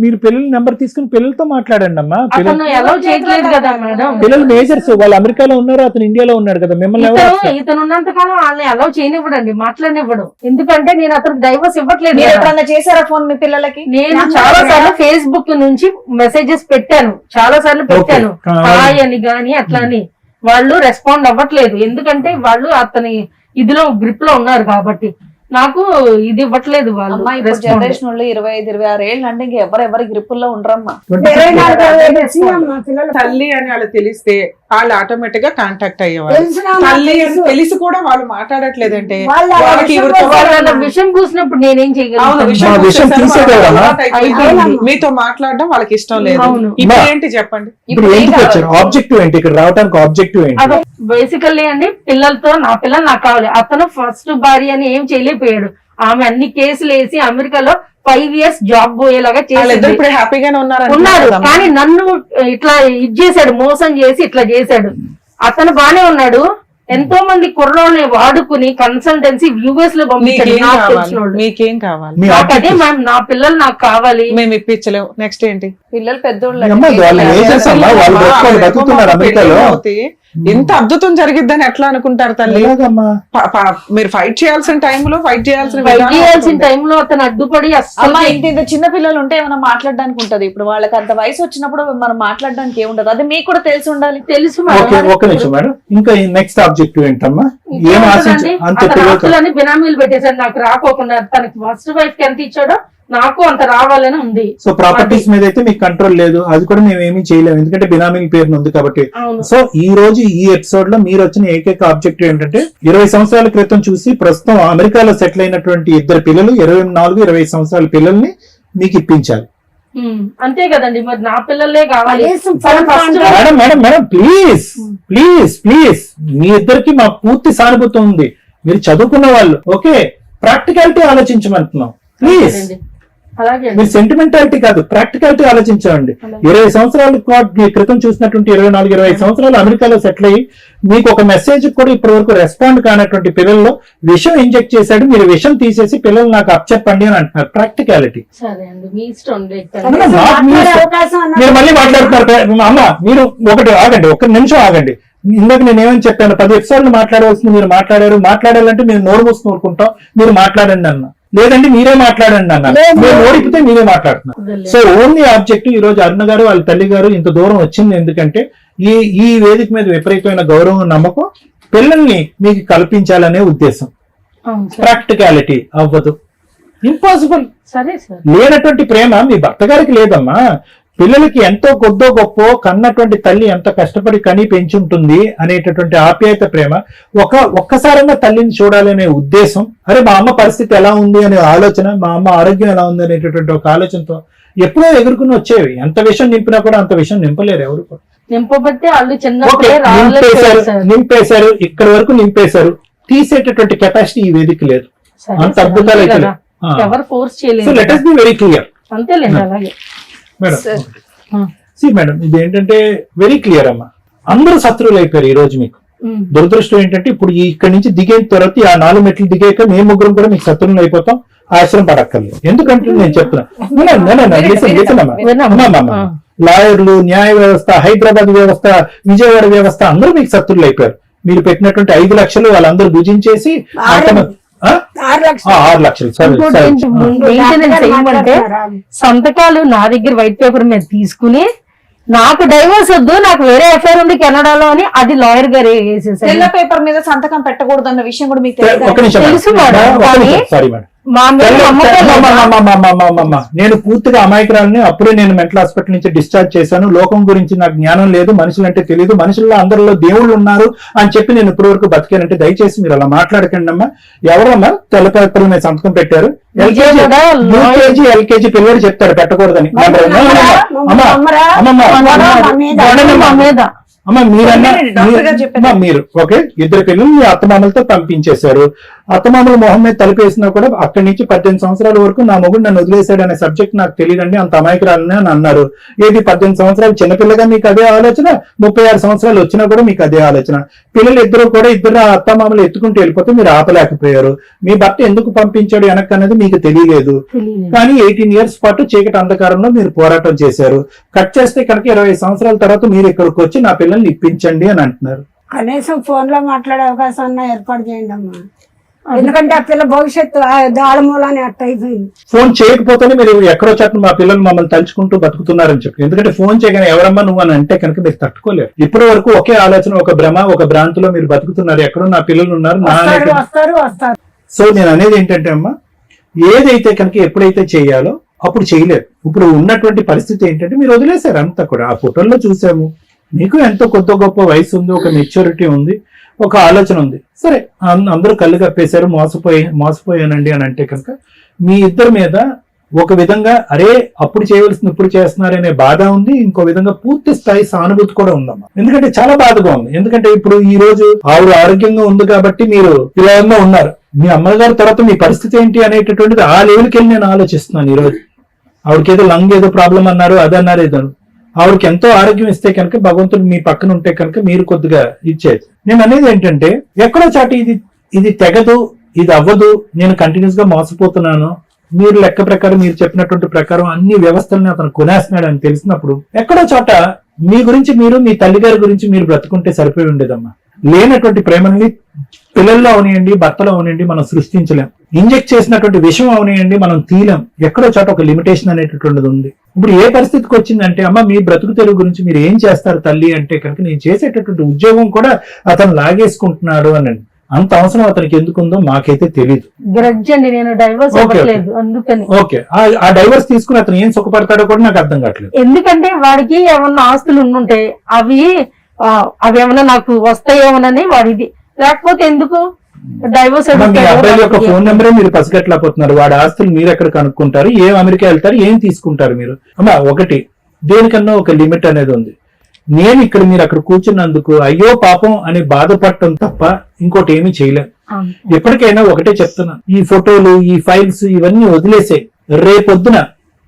Speaker 5: మీరు పిల్లల నెంబర్ తీసుకుని పిల్లలతో మాట్లాడండి అమ్మా.
Speaker 2: అతను ఎలా చేయట్లేదు కదా మేడం.
Speaker 5: పిల్లలు మేజర్స్, వాళ్ళు అమెరికాలో ఉన్నారు, అతను ఇండియాలో ఉన్నాడు కదా, మిమ్మల్ని ఎవరు
Speaker 2: ఇతను ఉన్నంత కాలం వాళ్ళని అలౌ చేయనివ్వడండి, మాట్లాడనివ్వడు. ఎందుకంటే నేను అతనికి డైవర్స్ ఇవ్వట్లేదు
Speaker 6: మీరు
Speaker 2: కదా.
Speaker 6: ఎప్పుడన్నా చేశారా ఫోన్ మీ పిల్లలకి?
Speaker 2: నేను చాలా సార్లు ఫేస్బుక్ నుంచి మెసేజెస్ పెట్టాను, చాలా సార్లు పెట్టాను, హాయ్ అని గాని అట్లా అని. వాళ్ళు రెస్పాండ్ అవ్వట్లేదు, ఎందుకంటే వాళ్ళు అతని ఇదిలో గ్రిప్ లో ఉన్నారు కాబట్టి. నాకు ఇది ఇవ్వట్లేదు వాళ్ళు.
Speaker 6: అమ్మా ఇప్పుడు జనరేషన్ వాళ్ళు 25-26 ఏళ్ళు అంటే ఇంక ఎవరెవరి గ్రిప్పుల్లో ఉండరమ్మా.
Speaker 4: 24 వచ్చినాయమ్మా పిల్లలు.
Speaker 3: తల్లి అని వాళ్ళు తెలిస్తే వాళ్ళు ఆటోమేటిక్ గా కాంటాక్ట్ అయ్యేవాళ్ళు.
Speaker 4: తెలిసినా
Speaker 3: తల్లి అని
Speaker 4: తెలుసు.
Speaker 3: తెలిసి కూడా వాళ్ళు మాట్లాడట్లేదంటే
Speaker 4: వాళ్ళ
Speaker 3: వాళ్ళకి
Speaker 4: విషయం
Speaker 3: ఎవరితో
Speaker 2: వాళ్ళ విషయం పూసినప్పుడు నేనేం
Speaker 3: అవును,
Speaker 2: చేయగలను?
Speaker 3: విషయం
Speaker 5: మా విషయం
Speaker 3: చూసేసారు,
Speaker 5: తీసేదేవరా?
Speaker 3: వాళ్ళకి అలవాటు అయిపోయింది.
Speaker 2: అయిపోయింది.
Speaker 3: మీతో మాట్లాడడం వాళ్ళకి ఇష్టం లేదు.
Speaker 2: అవును.
Speaker 3: ఇప్పుడు
Speaker 5: మా-
Speaker 3: ఏంటి చెప్పండి?
Speaker 5: ఇప్పుడు ఏంటికి వచ్చారు? ఆబ్జెక్టివ్ ఏంటి ఇక్కడ రావడానికి? ఆబ్జెక్టివ్ ఏంటి?
Speaker 2: అదే బేసికల్లీ అండి, పిల్లలతో నా పిల్లలు నాకు కావాలి. అతను ఫస్ట్ భార్య అని ఏం చేయలేకపోయాడు. ఆమె అన్ని కేసులు వేసి అమెరికాలో 5 years జాబ్ పోయేలాగా
Speaker 3: వాళ్ళిద్దరు
Speaker 2: చేసింది.
Speaker 3: ఇప్పుడు హ్యాపీగానే
Speaker 2: ఉన్నారు,
Speaker 3: ఉన్నారు.
Speaker 2: కానీ నన్ను ఇట్లా ఇది చేశాడు, మోసం చేసి ఇట్లా చేశాడు. అతను బానే ఉన్నాడు. ఎంతో మంది కుర్రోళ్ళని వాడుకుని కన్సల్టెన్సీ యూఎస్ లో పంపించాడు.
Speaker 3: మీకేం
Speaker 2: నాకు
Speaker 3: కావాలి?
Speaker 2: తెలిసిన వాళ్ళు.
Speaker 3: మీకేం కావాలి?
Speaker 5: మీ
Speaker 2: నాకు అదే
Speaker 5: objectives.
Speaker 2: మ్యామ్, నా పిల్లలు నాకు కావాలి.
Speaker 3: మేము ఇప్పించలేము. నెక్స్ట్ ఏంటి?
Speaker 6: పిల్లలు పెద్దోళ్ళు
Speaker 5: అమ్మ, వాళ్ళు ఏజెస్ అమ్మా, వాళ్ళు బతుకుతున్నారు అమెరికాలో.
Speaker 3: ఇంత అద్భుతం జరిగిద్దని ఎట్లా అనుకుంటారు తల్లి?
Speaker 5: ఎలాగమ్మా?
Speaker 3: మీరు ఫైట్ చేయాల్సిన టైంలో ఫైట్ చేయాల్సిన
Speaker 2: ఫైట్
Speaker 3: విధానం
Speaker 2: చేయాల్సిన
Speaker 3: ఉంటుంది.
Speaker 2: టైంలో అతను అడ్డుపడి అస్సలు
Speaker 6: అమ్మా ఇంత చిన్న పిల్లలు ఉంటే ఏమైనా మాట్లాడడానికి ఉంటది. ఇప్పుడు వాళ్ళకి అంత వయసు వచ్చినప్పుడు మనం మాట్లాడడానికి ఏముండదు. అది మీకు కూడా తెలిసి ఉండాలి.
Speaker 2: తెలుసు
Speaker 5: ఓకే,
Speaker 2: మేడం.
Speaker 5: ఒక్క నిమిషం మేడం. ఇంకా నెక్స్ట్ ఆబ్జెక్టివ్ ఏంటమ్మా? ఏం ఆశించ
Speaker 2: ఇంకేముంటుందండి?
Speaker 5: అంత
Speaker 2: అతను
Speaker 5: పిల్లలతో
Speaker 2: ఆస్తులన్నీ బినామీలు పెట్టేశాడు నాకు రాకోకుండా. తనకి ఫస్ట్ వైఫ్ కి ఎంత ఇచ్చాడో నాకు అంత రావాలని ఉంది.
Speaker 5: సో ప్రాపర్టీస్ మీద అయితే మీకు కంట్రోల్ లేదు, అది కూడా మేము ఏమీ చేయలేము ఎందుకంటే బినామీ పేరున ఉంది కాబట్టి.
Speaker 2: అవును.
Speaker 5: సో ఈ రోజు ఈ ఎపిసోడ్ లో మీరు వచ్చిన ఏకైక ఆబ్జెక్టివ్ ఏంటంటే 20 సంవత్సరాల క్రితం చూసి ప్రస్తుతం అమెరికాలో సెటిల్ అయినటువంటి ఇద్దరు పిల్లలు 24-20 సంవత్సరాల పిల్లల్ని మీకు ఇప్పించాలి.
Speaker 2: అంతే కదండి, మరి నా పిల్లలే కావాలి.
Speaker 4: కనీసం
Speaker 2: తను
Speaker 4: phone
Speaker 2: first
Speaker 4: contact
Speaker 5: madam madam madam please please please, మీ ఇద్దరికి మా పూర్తి సానుభూతి ఉంది. మీరు చదువుకున్న వాళ్ళు, ఓకే, ప్రాక్టికాలిటీ ఆలోచించమంటున్నాం ప్లీజ్.
Speaker 2: అండి. అలాగే అండి.
Speaker 5: మీరు సెంటిమెంటాలిటీ కాదు, ప్రాక్టికాలిటీ ఆలోచించండి. 20 సంవత్సరాల క్రితం చూసినటువంటి 24-20 సంవత్సరాలు అమెరికాలో సెటిల్ అయ్యి మీకు ఒక మెసేజ్ కూడా ఇప్పటి వరకు రెస్పాండ్ కానటువంటి పిల్లల్లో విషం ఇంజెక్ట్ చేశాడు. మీరు విషం తీసేసి పిల్లలు నాకు అప్పచెప్పండి అని అంటున్నారు. ప్రాక్టికాలిటీ.
Speaker 2: సరే అండి, మీ ఇష్టం అండి.
Speaker 4: మాట్లాడే అవకాశం అన్నది
Speaker 5: మీరు మళ్ళీ మాట్లాడుతున్నారు అమ్మ. మీరు ఒకటి ఆగండి, ఒక్క నిమిషం ఆగండి. ఇందాక నేను ఏమని చెప్పాను, 10 ఎపిసోడ్లు మాట్లాడవలసింది మీరు మాట్లాడారు. మాట్లాడాలంటే మీరు నోరు మూసుకుని ఊరుకుంటాం. మీరు మాట్లాడండి అన్న, లేదంటే మీరే మాట్లాడండి అన్నారు. మీరు ఓడిపితే మీరే మాట్లాడుతున్నారు. సో ఓన్లీ ఆబ్జెక్టివ్ ఈ రోజు అరుణ గారు వాళ్ళ తల్లి గారు ఇంత దూరం వచ్చింది ఎందుకంటే ఈ వేదిక మీద విపరీతమైన గౌరవం, నమ్మకం పిల్లల్ని మీకు కల్పించాలనే ఉద్దేశం. ప్రాక్టికాలిటీ అవ్వదు, ఇంపాసిబుల్.
Speaker 2: సరే సార్.
Speaker 5: లేనటువంటి ప్రేమ మీ భర్త గారికి లేదమ్మా. పిల్లలకి ఎంతో కొద్దో గొప్ప కన్నటువంటి తల్లి ఎంత కష్టపడి కని పెంచుంటుంది అనేటటువంటి ఆప్యాయత ప్రేమ ఒక్కసారైనా తల్లిని చూడాలనే ఉద్దేశం. అరే మా అమ్మ పరిస్థితి ఎలా ఉంది అనే ఆలోచన, మా అమ్మ ఆరోగ్యం ఎలా ఉంది అనేటటువంటి ఒక ఆలోచనతో ఎప్పుడో ఎగురుకుని వచ్చేవి. ఎంత విషయం నింపినా కూడా అంత విషయం నింపలేరు ఎవరు కూడా.
Speaker 2: నింపబట్టి వాళ్ళు
Speaker 5: ఓకే,
Speaker 2: చిన్నప్పుడే
Speaker 5: నింపేశారు, ఇక్కడ వరకు నింపేశారు. తీసేటటువంటి కెపాసిటీ ఈ వేదిక లేదు. అంత అద్భుతాలు అయితే లేవు.
Speaker 2: ఎవరు ఫోర్స్
Speaker 5: సో
Speaker 2: చేయలేదు.
Speaker 5: Let us be very clear.
Speaker 2: అంతేలేండి. అలాగే
Speaker 5: మేడం మేడం ఇది ఏంటంటే వెరీ క్లియర్ అమ్మా. అందరూ శత్రువులు అయిపోయారు ఈ రోజు మీకు. దురదృష్టం ఏంటంటే ఇప్పుడు ఇక్కడి నుంచి దిగిన తర్వాత ఆ 4 మెట్లు దిగాక మేము ముగ్గురం కూడా మీకు శత్రువులు అయిపోతాం. ఆశ్రమం పడక్కర్లేదు. ఎందుకంటే నేను చెప్తున్నా, లాయర్లు, న్యాయ వ్యవస్థ, హైదరాబాద్ వ్యవస్థ, విజయవాడ వ్యవస్థ అందరూ మీకు శత్రువులు అయిపోయారు. మీరు పెట్టినటువంటి 5 లక్షలు వాళ్ళందరూ భుజించేసి
Speaker 4: 6 లక్షలు
Speaker 5: 6 లక్షలు
Speaker 2: మెయింటెనెన్స్ ఏమంటే సంతకాలు నా దగ్గర వైట్ పేపర్ మీద తీసుకుని నాకు డైవర్స్ వద్దు, నాకు వేరే ఎఫ్ఐఆర్ ఉంది కెనడాలో అని అది లాయర్ గారు వేసేసారు.
Speaker 6: తెల్ల పేపర్ మీద సంతకం పెట్టకూడదు అన్న విషయం కూడా మీకు
Speaker 5: ఒక నిమిషం
Speaker 2: తెలుసు మేడం, కానీ
Speaker 5: సారీ మేడం.
Speaker 2: మా మీద నమ్మకం లేదు.
Speaker 5: నేను పూర్తిగా అమాయకురాలని. అప్పుడే నేను మెంటల్ హాస్పిటల్ నుంచి డిశ్చార్జ్ చేశాను. లోకం గురించి నాకు జ్ఞానం లేదు, మనుషులంటే తెలియదు, మనుషుల్లో అందరిలో దేవుళ్ళు ఉన్నారు అని చెప్పి నేను ఇప్పటి వరకు బతికానంటే దయచేసి మీరు అలా మాట్లాడకండి అమ్మా. ఎవరమ్మా తెల్ల పేపర్ల మీద సంతకం పెట్టారు? ఎల్కేజీ పిల్లలు చెప్తాడు పెట్టకూడదని. అమ్మా మీరన్నా
Speaker 6: అవునండి, డాక్టర్ గారు చెప్పారు.
Speaker 5: అమ్మా, మీరు ఓకే ఇద్దరు పిల్లలు మీ అత్తమామలతో పంపించేశారు. అత్తమామల మొహం మీద తలుపేసినా కూడా అక్కడి నుంచి 18 సంవత్సరాల వరకు నా మొగుడు నన్ను వదిలేశాడు అనే సబ్జెక్ట్ నాకు తెలియదండి, అంత అమాయకురాలని అని అన్నారు. ఏది 18 సంవత్సరాలు చిన్నపిల్లగా మీకు అదే ఆలోచన, 36 సంవత్సరాలు వచ్చినా కూడా మీకు అదే ఆలోచన. పిల్లలు ఇద్దరు అత్తమామలు ఎత్తుకుంటూ వెళ్ళిపోతే మీరు ఆపలేకపోయారు. మీ భర్త ఎందుకు పంపించాడు వెనక్కి అనేది మీకు తెలియలేదు. కానీ 18 ఇయర్స్ పాటు చీకటి అంధకారంలో మీరు పోరాటం చేశారు. కట్ చేస్తే కనుక 20 సంవత్సరాల తర్వాత మీరు ఇక్కడికి వచ్చి నా పిల్లల్ని ఇప్పించండి అని అంటున్నారు.
Speaker 4: కనీసం ఫోన్ లో మాట్లాడే అవకాశం అన్నా ఏర్పాటు చేయండి అమ్మా, ఎందుకంటే ఆ పిల్ల భవిష్యత్తు దాళమూలని అట్ట అయిపోయింది.
Speaker 5: ఫోన్ చేయకపోతేనే మీరు ఎక్కడో చోట మా పిల్లలు మమ్మల్ని తలుచుకుంటూ బతుకుతున్నారని చెప్పి, ఎందుకంటే ఫోన్ చేయగానే ఎవరమ్మా నువ్వు అని అంటే కనుక మీరు తట్టుకోలేరు. ఇప్పటి వరకు ఒకే ఆలోచన, ఒక భ్రమ, ఒక భ్రాంతిలో మీరు బతుకుతున్నారు. ఎక్కడో నా పిల్లలు ఉన్నారు
Speaker 4: వస్తారు.
Speaker 5: సో నేను అనేది ఏంటంటే అమ్మా, ఏదైతే కనుక ఎప్పుడైతే చేయాలో అప్పుడు చేయలేదు. ఇప్పుడు ఉన్నటువంటి పరిస్థితి ఏంటంటే మీరు వదిలేశారు అంతా కూడా. ఆ ఫోటోల్లో చూసాము, మీకు ఎంతో కొద్ది గొప్ప వయసు ఉంది, ఒక మెచ్యూరిటీ ఉంది, ఒక ఆలోచన ఉంది. సరే అందరూ కళ్ళు కప్పేశారు, మోసపోయానండి అని అంటే కనుక మీ ఇద్దరి మీద ఒక విధంగా అరే అప్పుడు చేయవలసింది ఇప్పుడు చేస్తున్నారనే బాధ ఉంది, ఇంకో విధంగా పూర్తి స్థాయి సానుభూతి కూడా ఉందమ్మా. ఎందుకంటే చాలా బాధగా ఉంది. ఎందుకంటే ఇప్పుడు ఈ రోజు ఆవిడ ఆరోగ్యంగా ఉంది కాబట్టి మీరు ఇలా ఉన్నారు. మీ అమ్మగారి తర్వాత మీ పరిస్థితి ఏంటి అనేటటువంటిది ఆ లెవెల్కి వెళ్ళి నేను ఆలోచిస్తున్నాను. ఈ రోజు ఆవిడకి ఏదో లంగ్ ఏదో ప్రాబ్లం అన్నారు, అదన్నారు, ఏదో ఆవిడకి ఎంతో ఆరోగ్యం ఇస్తే కనుక భగవంతుడు మీ పక్కన ఉంటే కనుక మీరు కొద్దిగా ఇచ్చేది. నేను అనేది ఏంటంటే ఎక్కడో చాటి ఇది తెగదు, ఇది అవ్వదు, నేను కంటిన్యూస్ గా మోసపోతున్నాను, మీరు లెక్క ప్రకారం మీరు చెప్పినటువంటి ప్రకారం అన్ని వ్యవస్థల్ని అతను కొనేస్తున్నాడు అని తెలిసినప్పుడు ఎక్కడో చోట మీ గురించి మీరు, మీ తల్లిగారి గురించి మీరు బ్రతుకుంటే సరిపోయి ఉండేదమ్మా. లేనటువంటి ప్రేమని పిల్లల్లో అవనియండి, భర్తలో అవనియండి మనం సృష్టించలేం. ఇంజెక్ట్ చేసినటువంటి విషయం అవనియండి మనం తీయలేం. ఎక్కడో చోట ఒక లిమిటేషన్ అనేటటువంటిది ఉంది. ఇప్పుడు ఏ పరిస్థితికి వచ్చిందంటే అమ్మ మీ బ్రతుకు తెరువు గురించి మీరు ఏం చేస్తారు తల్లి అంటే కనుక నేను చేసేటటువంటి ఉద్యోగం కూడా అతను లాగేసుకుంటున్నాడు అనండి. అంత అవసరం అతనికి ఎందుకుందో మాకైతే తెలియదు.
Speaker 2: గ్రడ్జ్ అండి, నేను డైవర్స్ అవ్వట్లేదు అందుకని.
Speaker 5: ఓకే, ఆ డైవర్స్ తీసుకుని అతను ఏం సుఖపడతాడో కూడా నాకు అర్థం కావట్లేదు.
Speaker 2: ఎందుకంటే వాడికి ఏమన్నా ఆస్తులు ఉండుంటే అవి ఏమన్నా నాకు వస్తాయేమోనని వాడిది, లేకపోతే ఎందుకు డైవర్స్.
Speaker 5: మీ అబ్బాయి యొక్క ఫోన్ నెంబరే మీరు పసిగట్టలేకపోతున్నారు. వాడి ఆస్తులు మీరు ఎక్కడ కనుక్కుంటారు, ఏం అమెరికా వెళ్తారు, ఏం తీసుకుంటారు మీరు. అమ్మా ఒకటి దేనికన్నా ఒక లిమిట్ అనేది ఉంది. నేను ఇక్కడ మీరు అక్కడ కూర్చున్నందుకు అయ్యో పాపం అని బాధపడటం తప్ప ఇంకోటి ఏమీ చేయలేం. ఎప్పటికైనా ఒకటే చెప్తున్నా, ఈ ఫోటోలు, ఈ ఫైల్స్ ఇవన్నీ వదిలేసే. రేపొద్దున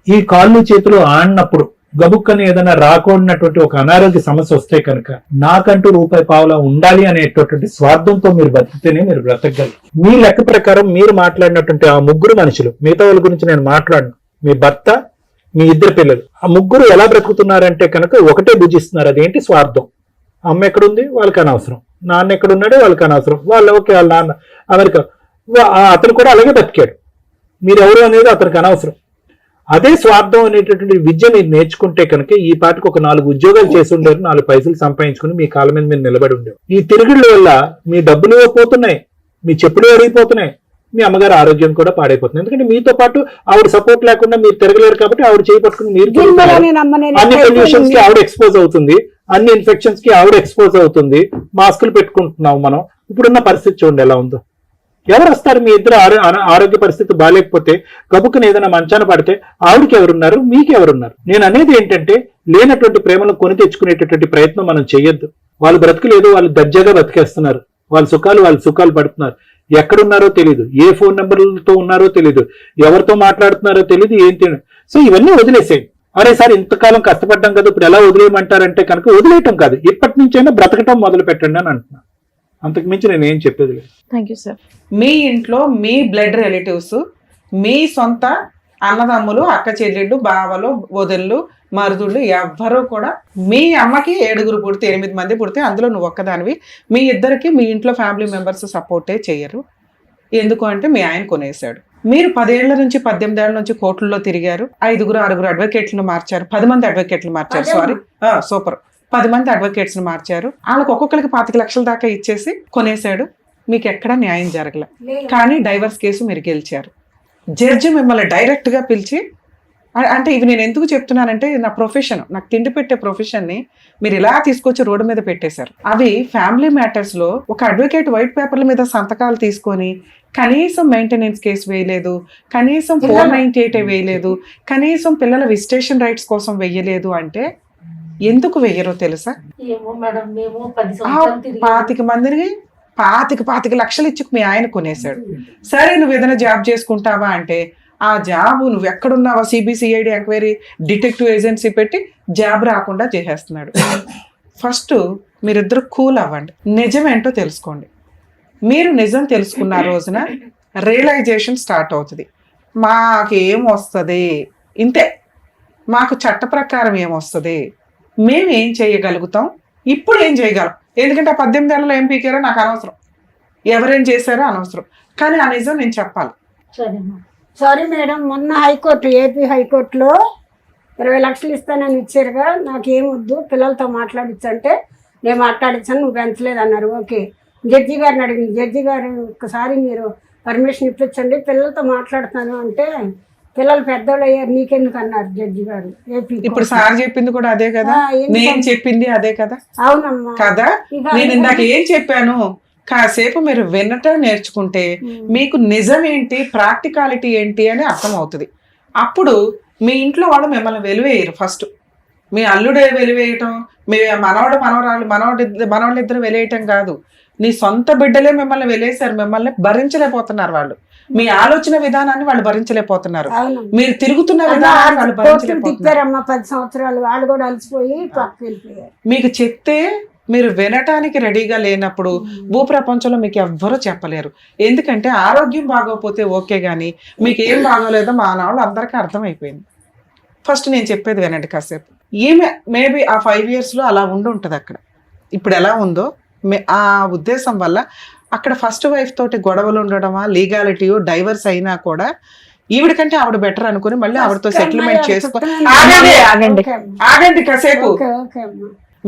Speaker 5: ఈ కాళ్ళు చేతులు ఆడినప్పుడు గబుక్కని ఏదైనా రాకూడనటువంటి ఒక అనారోగ్య సమస్య వస్తే కనుక నాకంటూ రూపాయి పావులా ఉండాలి అనేటటువంటి స్వార్థంతో మీరు బతికితేనే మీరు బ్రతకగలరు. మీ లెక్క ప్రకారం మీరు మాట్లాడినటువంటి ఆ ముగ్గురు మనుషులు, మిగతా వాళ్ళ గురించి నేను మాట్లాడను, మీ భర్త, మీ ఇద్దరు పిల్లలు, ఆ ముగ్గురు ఎలా బ్రతుకుతున్నారంటే కనుక ఒకటే భుజిస్తున్నారు. అదేంటి? స్వార్థం. అమ్మ ఎక్కడుంది వాళ్ళకి అనవసరం, నాన్న ఎక్కడున్నాడో వాళ్ళకి అనవసరం. ఓకే వాళ్ళ నాన్న అమెరికా, అతను కూడా అలాగే బతికాడు, మీరెవరు అనేది అతనికి అనవసరం. అదే స్వార్థం అనేటటువంటి విద్య మీరు నేర్చుకుంటే కనుక ఈ పాటికి ఒక 4 ఉద్యోగాలు చేసి ఉండేవారు, 4 పైసలు సంపాదించుకుని మీ కాళ్ళ మీద మీరు నిలబడి ఉండేవారు. ఈ తిరుగుళ్ళ వల్ల మీ డబ్బులు పోతున్నాయి, మీ చెప్పులు అరిగిపోతున్నాయి, మీ అమ్మగారు ఆరోగ్యం కూడా పాడైపోతుంది. ఎందుకంటే మీతో పాటు ఆవిడ సపోర్ట్ లేకుండా మీరు తిరగలేరు కాబట్టి ఆవిడ చేయి పట్టుకుని మీరు అన్ని పొల్యూషన్స్ కి ఆవిడ ఎక్స్పోజ్ అవుతుంది, అన్ని ఇన్ఫెక్షన్స్ కి ఆవిడ ఎక్స్పోజ్ అవుతుంది. మాస్కులు పెట్టుకుంటున్నాం మనం. ఇప్పుడున్న పరిస్థితి చూడండి ఎలా ఉందో. ఎవరు వస్తారు? మీ ఇద్దరు ఆరోగ్య పరిస్థితి బాగాలేకపోతే గబుక్కుని ఏదైనా మంచాన పడితే ఆవిడకి ఎవరున్నారు, మీకు ఎవరున్నారు? నేను అనేది ఏంటంటే లేనటువంటి ప్రేమను కొని తెచ్చుకునేటటువంటి ప్రయత్నం మనం చేయొద్దు. వాళ్ళు బ్రతకలేదు, వాళ్ళు దర్జాగా బ్రతికేస్తున్నారు, వాళ్ళ సుఖాలు పడుతున్నారు. ఎక్కడున్నారో తెలియదు, ఏ ఫోన్ నెంబర్లతో ఉన్నారో తెలియదు, ఎవరితో మాట్లాడుతున్నారో తెలియదు, ఏంటి. సో ఇవన్నీ వదిలేసేయండి. అరే సార్ ఇంతకాలం కష్టపడ్డాం కదా ఇప్పుడు ఎలా వదిలేయమంటారంటే కనుక వదిలేయటం కాదు, ఇప్పటి నుంచైనా బ్రతకటం మొదలు పెట్టండి అని అంటున్నాను. అంతకు మించి నేను ఏం చెప్పేది లేదు.
Speaker 6: Thank you sir.
Speaker 3: మీ ఇంట్లో మీ బ్లడ్ రిలేటివ్స్, మీ సొంత అన్నదమ్ములు, అక్క చెల్లెళ్ళు, బావలు, వదిళ్ళు, మరుదుళ్ళు ఎవ్వరూ కూడా మీ అమ్మకి 7 పుడితే 8 మంది పుడితే అందులో నువ్వు ఒక్కదానివి, మీ ఇద్దరికి మీ ఇంట్లో ఫ్యామిలీ మెంబర్స్ సపోర్టే చెయ్యరు. ఎందుకు అంటే మీ ఆయన కొనేశాడు. మీరు 10 ఏళ్ల నుంచి 18 ఏళ్ల నుంచి కోర్టుల్లో తిరిగారు, 5-6 అడ్వకేట్లను మార్చారు, 10 మంది అడ్వకేట్లు మార్చారు. సూపర్ 10 మంది అడ్వకేట్స్ ని మార్చారు. వాళ్ళకి ఒక్కొక్కరికి 25 లక్షల దాకా ఇచ్చేసి కొనేశాడు. మీకు ఎక్కడా న్యాయం జరగలే. కానీ డైవర్స్ కేసు మీరు గెలిచారు. జడ్జి మిమ్మల్ని డైరెక్ట్ గా పిలిచి, అంటే ఇవి నేను ఎందుకు చెప్తున్నానంటే నా ప్రొఫెషన్, నాకు తిండి పెట్టే ప్రొఫెషన్ని మీరు ఇలా తీసుకొచ్చి రోడ్డు మీద పెట్టేశారు. అవి ఫ్యామిలీ మ్యాటర్స్ లో ఒక అడ్వకేట్ వైట్ పేపర్ల మీద సంతకాలు తీసుకొని కనీసం మెయింటెనెన్స్ కేసు వేయలేదు, కనీసం 498 వేయలేదు, కనీసం పిల్లల విజిటేషన్ రైట్స్ కోసం వెయ్యలేదు అంటే ఎందుకు వెయ్యరో తెలుసా?
Speaker 2: ఏమో మేడం, మేము 10
Speaker 3: ఆ
Speaker 2: సంవత్సరాలు తిరిగి
Speaker 3: 25 మందిని 25 లక్షలు ఇచ్చి మీ ఆయన కొనేశాడు. సరే నువ్వు ఏదైనా జాబ్ చేసుకుంటావా అంటే ఆ జాబ్ నువ్వు ఎక్కడున్నావా సిబిసిఐడి ఎంక్వైరీ డిటెక్టివ్ ఏజెన్సీ పెట్టి జాబ్ రాకుండా చేసేస్తున్నాడు. ఫస్ట్ మీరిద్దరు కూల్ అవ్వండి, నిజమేంటో తెలుసుకోండి. మీరు నిజం తెలుసుకున్న రోజున రియలైజేషన్ స్టార్ట్ అవుతుంది. మాకేం వస్తుంది, ఇంతే, మాకు చట్ట ప్రకారం ఏమొస్తుంది, మేము ఏం చేయగలుగుతాం, ఇప్పుడు ఏం చేయగలం. ఎందుకంటే ఆ 18 ఏళ్ళలో ఏం పీకారో నాకు అనవసరం, ఎవరేం చేశారో అనవసరం, కానీ ఆ నిజం నేను చెప్పాలి.
Speaker 2: సరేమ్మా.
Speaker 4: సారీ మేడం, మొన్న హైకోర్టు ఏపీ హైకోర్టులో 20 లక్షలు ఇస్తానని ఇచ్చారుగా, నాకేం వద్దు పిల్లలతో మాట్లాడించంటే నేను మాట్లాడించాను, నువ్వు పెంచలేదు అన్నారు. ఓకే, జడ్జి గారిని అడిగింది. జడ్జి గారు ఒకసారి మీరు పర్మిషన్ ఇప్పించండి, పిల్లలతో మాట్లాడుతాను అంటే పిల్లలు పెద్దోళ్ళు అయ్యారు నీకెందుకు అన్నారు జడ్జి గారు. ఏపీ
Speaker 3: ఇప్పుడు సార్ చెప్పింది కూడా అదే కదా, నేను చెప్పింది అదే కదా.
Speaker 4: అవునమ్మా
Speaker 3: కదా, నేను ఇందాక ఏం చెప్పాను, కాసేపు మీరు వినటం నేర్చుకుంటే మీకు నిజం ఏంటి, ప్రాక్టికాలిటీ ఏంటి అని అర్థం అవుతుంది. అప్పుడు మీ ఇంట్లో వాళ్ళు మిమ్మల్ని వెలివేయరు. ఫస్ట్ మీ అల్లుడే వెలివేయటం, మీ మనవాళ్ళు ఇద్దరు వెలివేయటం కాదు, నీ సొంత బిడ్డలే మిమ్మల్ని వెలేశారు. మిమ్మల్ని భరించలేకపోతున్నారు వాళ్ళు, మీ ఆలోచన విధానాన్ని వాళ్ళు భరించలేకపోతున్నారు, మీరు తిరుగుతున్న విధానాన్ని వాళ్ళు భరించలేకపోతున్నారు.
Speaker 4: 10 సంవత్సరాలు వాళ్ళు కూడా అలసిపోయి పక్కకి వెళ్ళిపోయారు.
Speaker 3: మీకు చెప్తే మీరు వినటానికి రెడీగా లేనప్పుడు భూప్రపంచంలో మీకు ఎవ్వరూ చెప్పలేరు. ఎందుకంటే ఆరోగ్యం బాగోకపోతే ఓకే, కానీ మీకు ఏం బాగోలేదో మా నాళ్ళు అందరికీ అర్థమైపోయింది. ఫస్ట్ నేను చెప్పేది వినండి కాసేపు. ఈమె మేబీ ఆ 5 yearsలో అలా ఉండి అక్కడ. ఇప్పుడు ఎలా ఉందో ఆ ఉద్దేశం వల్ల అక్కడ ఫస్ట్ వైఫ్ తోటి గొడవలు ఉండడమా, లీగాలిటీయో, డైవర్స్ అయినా కూడా ఈవిడకంటే ఆవిడ బెటర్ అనుకుని మళ్ళీ ఆవిడతో సెటిల్మెంట్ చేసుకొని ఆగండి కాసేపు.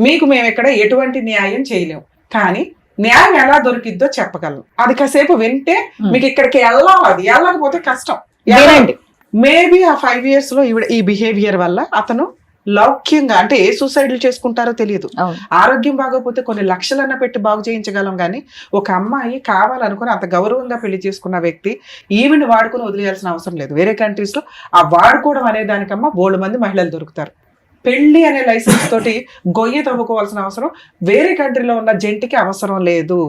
Speaker 3: మీకు మేము ఇక్కడ ఎటువంటి న్యాయం చేయలేము, కానీ న్యాయం ఎలా దొరికిద్దో చెప్పగలం. అది కాసేపు వింటే మీకు ఇక్కడికి వెళ్ళాలి, అది వెళ్ళకపోతే కష్టం. మేబీ ఆ 5 yearsలో ఈ బిహేవియర్ వల్ల అతను లౌక్యంగా, అంటే ఏ సూసైడ్లు చేసుకుంటారో తెలియదు. ఆరోగ్యం బాగోకపోతే కొన్ని లక్షలన్నా పెట్టి బాగు చేయించగలం, కానీ ఒక అమ్మాయి కావాలనుకుని అంత గౌరవంగా పెళ్లి చేసుకున్న వ్యక్తి ఈవిని వాడుకుని వదిలేయాల్సిన అవసరం లేదు. వేరే కంట్రీస్ లో ఆ వాడుకోవడం అనే దానికమ్మా బోల్డ్ మంది మహిళలు దొరుకుతారు. పెళ్లి అనే లైసెన్స్ తోటి గొయ్యి తవ్వుకోవాల్సిన అవసరం వేరే కంట్రీలో ఉన్న జంటికి అవసరం లేదు.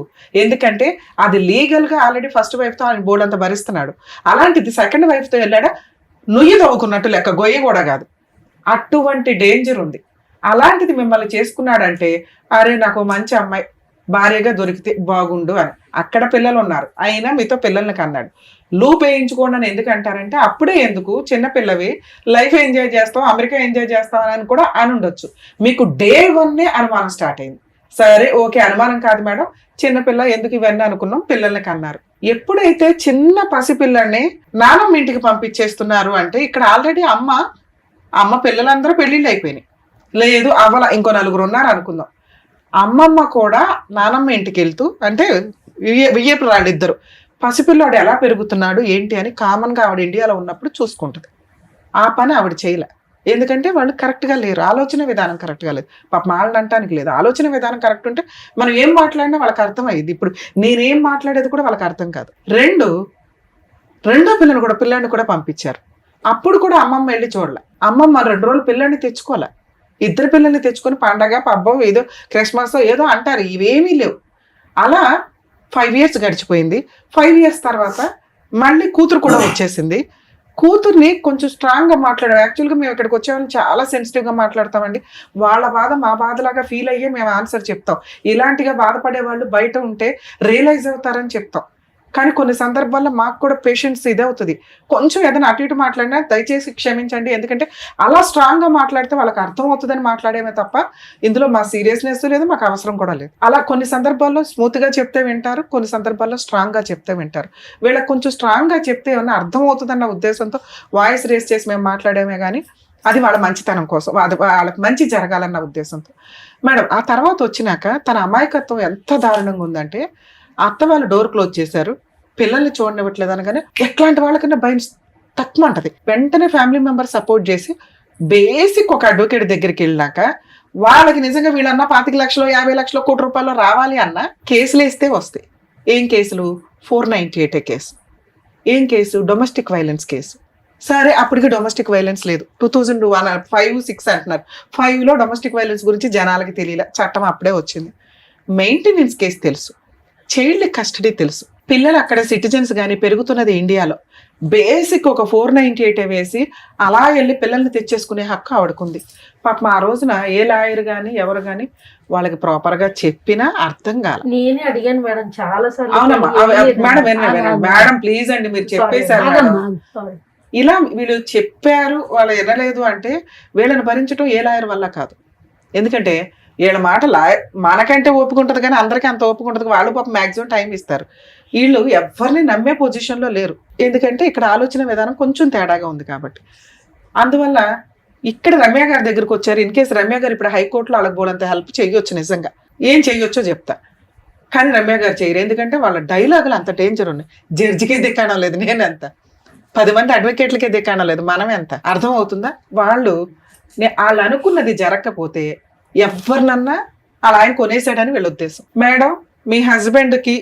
Speaker 3: ఎందుకంటే అది లీగల్ గా ఆల్రెడీ ఫస్ట్ వైఫ్ తో ఆయన బోర్డు అంతా భరిస్తున్నాడు. అలాంటిది సెకండ్ వైఫ్ తో వెళ్ళాడా నుయ్యి తవ్వుకున్నట్టు లెక్క, గొయ్యి కూడా కాదు. అటువంటి డేంజర్ ఉంది. అలాంటిది మిమ్మల్ని చేసుకున్నాడంటే అరే నాకు మంచి అమ్మాయి భార్యగా దొరికితే బాగుండు అని. అక్కడ పిల్లలు ఉన్నారు, అయినా మీతో పిల్లల్ని కన్నాడు. లూప్ వేయించుకోండి అని ఎందుకు అంటారంటే అప్పుడే ఎందుకు, చిన్నపిల్లవి, లైఫ్ ఎంజాయ్ చేస్తాం, అమెరికా ఎంజాయ్ చేస్తాం అని కూడా అని ఉండొచ్చు. మీకు డే 1 అనుమానం స్టార్ట్ అయింది. సరే ఓకే, అనుమానం కాదు మేడం, చిన్నపిల్ల ఎందుకు ఇవన్నీ అనుకున్నాం, పిల్లల్ని కన్నారు. ఎప్పుడైతే చిన్న పసిపిల్లల్ని నానమ్మ ఇంటికి పంపించేస్తున్నారు అంటే ఇక్కడ ఆల్రెడీ అమ్మ పిల్లలందరూ పెళ్లిళ్ళు అయిపోయినాయి, లేదు అవ్వాల, ఇంకో 4 ఉన్నారు అనుకుందాం. అమ్మమ్మ కూడా నానమ్మ ఇంటికి వెళ్తూ, అంటే వియ్యపు వాళ్ళిద్దరు, పసిపిల్లాడు ఎలా పెరుగుతున్నాడు ఏంటి అని కామన్గా ఆవిడ ఇండియాలో ఉన్నప్పుడు చూసుకుంటుంది. ఆ పని ఆవిడ చేయలే, ఎందుకంటే వాళ్ళు కరెక్ట్గా లేరు, ఆలోచన విధానం కరెక్ట్గా లేదు. పాప వాళ్ళని అంటానికి లేదు, ఆలోచన విధానం కరెక్ట్ ఉంటే మనం ఏం మాట్లాడినా వాళ్ళకి అర్థం అయ్యింది. ఇప్పుడు నేనేం మాట్లాడేది కూడా వాళ్ళకి అర్థం కాదు. రెండో పిల్లాన్ని కూడా పంపించారు. అప్పుడు కూడా అమ్మమ్మ వెళ్ళి చూడలే. అమ్మమ్మ 2 రోజులు పిల్లని తెచ్చుకోలే, 2 పిల్లల్ని తెచ్చుకొని పండగ పబ్బం ఏదో క్రిస్మస్ ఏదో అంటారు, ఇవేమీ లేవు. అలా 5 years గడిచిపోయింది. 5 years తర్వాత మళ్ళీ కూతురు కూడా వచ్చేసింది. కూతుర్ని కొంచెం స్ట్రాంగ్గా మాట్లాడాం. యాక్చువల్గా మేము ఇక్కడికి వచ్చేవాళ్ళని చాలా సెన్సిటివ్గా మాట్లాడతామండి. వాళ్ళ బాధ మా బాధలాగా ఫీల్ అయ్యే మేము ఆన్సర్ చెప్తాం. ఇలాంటిగా బాధపడే వాళ్ళు బయట ఉంటే రియలైజ్ అవుతారని చెప్తాం. కానీ కొన్ని సందర్భాల్లో మాకు కూడా పేషెన్స్ ఇదే అవుతుంది, కొంచెం ఏదైనా అటు ఇటు మాట్లాడినా దయచేసి క్షమించండి, ఎందుకంటే అలా స్ట్రాంగ్గా మాట్లాడితే వాళ్ళకి అర్థం అవుతుందని మాట్లాడేమే తప్ప ఇందులో మా సీరియస్నెస్ లేదు, మాకు అవసరం కూడా లేదు. అలా కొన్ని సందర్భాల్లో స్మూత్గా చెప్తే వింటారు, కొన్ని సందర్భాల్లో స్ట్రాంగ్గా చెప్తే వింటారు. వీళ్ళకి కొంచెం స్ట్రాంగ్గా చెప్తే ఏమన్నా అర్థం అవుతుందన్న ఉద్దేశంతో వాయిస్ రేస్ చేసి మేము మాట్లాడేమే, కానీ అది వాళ్ళ మంచితనం కోసం, అది వాళ్ళకి మంచి జరగాలన్న ఉద్దేశంతో. మేడం ఆ తర్వాత వచ్చినాక తన అమాయకత్వం ఎంత దారుణంగా ఉందంటే, అత్త వాళ్ళు డోర్ క్లోజ్ చేశారు, పిల్లల్ని చూడనివ్వట్లేదు అనగానే ఎట్లాంటి వాళ్ళకన్నా భయం తక్కువ ఉంటుంది. వెంటనే ఫ్యామిలీ మెంబర్ సపోర్ట్ చేసి బేసిక్ ఒక అడ్వకేట్ దగ్గరికి వెళ్ళినాక వాళ్ళకి నిజంగా వీళ్ళన్నా 25 లక్షలు 50 లక్షలు ₹1 కోటి రావాలి అన్న కేసులు వేస్తే వస్తాయి. ఏం కేసులు? 498 కేసు. ఏం కేసు? Domestic violence case. సరే అప్పటికి డొమెస్టిక్ వైలెన్స్ లేదు. 2005-6 అంటున్నారు. 5లో డొమెస్టిక్ వైలెన్స్ గురించి జనాలకి తెలియలే, చట్టం అప్పుడే వచ్చింది. మెయింటెనెన్స్ కేసు తెలుసు, చైల్డ్ కస్టడీ తెలుసు. పిల్లలు అక్కడ సిటిజన్స్ కానీ పెరుగుతున్నది ఇండియాలో. బేసిక్ ఒక 498 వేసి అలా వెళ్ళి పిల్లల్ని తెచ్చేసుకునే హక్కు ఆవిడకుంది. పాపం ఆ రోజున ఏ లాయర్ కానీ ఎవరు కానీ వాళ్ళకి ప్రాపర్గా చెప్పినా అర్థం కాల.
Speaker 2: నేనే అడిగాను మేడం చాలా
Speaker 3: అవునమ్మా మేడం ప్లీజ్ అండి మీరు చెప్పేశారు మేడం. ఇలా వీళ్ళు చెప్పారు వాళ్ళు వినలేదు అంటే వీళ్ళని భరించడం ఏ లాయర్ వల్ల కాదు. ఎందుకంటే వీళ్ళ మాట మనకంటే ఓపిక ఉంటుంది కానీ అందరికీ అంత ఓపిక ఉంటుంది. వాళ్ళు పాపం మ్యాక్సిమం టైం ఇస్తారు. వీళ్ళు ఎవరిని నమ్మే పొజిషన్లో లేరు. ఎందుకంటే ఇక్కడ ఆలోచన విధానం కొంచెం తేడాగా ఉంది కాబట్టి. అందువల్ల ఇక్కడ రమ్య గారి దగ్గరకు వచ్చారు. ఇన్ కేసు రమ్య గారు ఇప్పుడు హైకోర్టులో వాళ్ళకి పోలంత హెల్ప్ చేయొచ్చు, నిజంగా ఏం చేయొచ్చో చెప్తా. కానీ రమ్య గారు చేయరు. ఎందుకంటే వాళ్ళ డైలాగులు అంత డేంజర్ ఉన్నాయి. జడ్జికే దిక్కాడం లేదు, నేనెంత 10 మంది అడ్వకేట్లకే దిక్కాడం లేదు, మనం ఎంత అర్థం అవుతుందా? వాళ్ళు అనుకున్నది జరగకపోతే ఎవరినన్నా అలా ఆయన కొనేసాడని వీళ్ళ ఉద్దేశం. మేడం మీ హస్బెండ్కి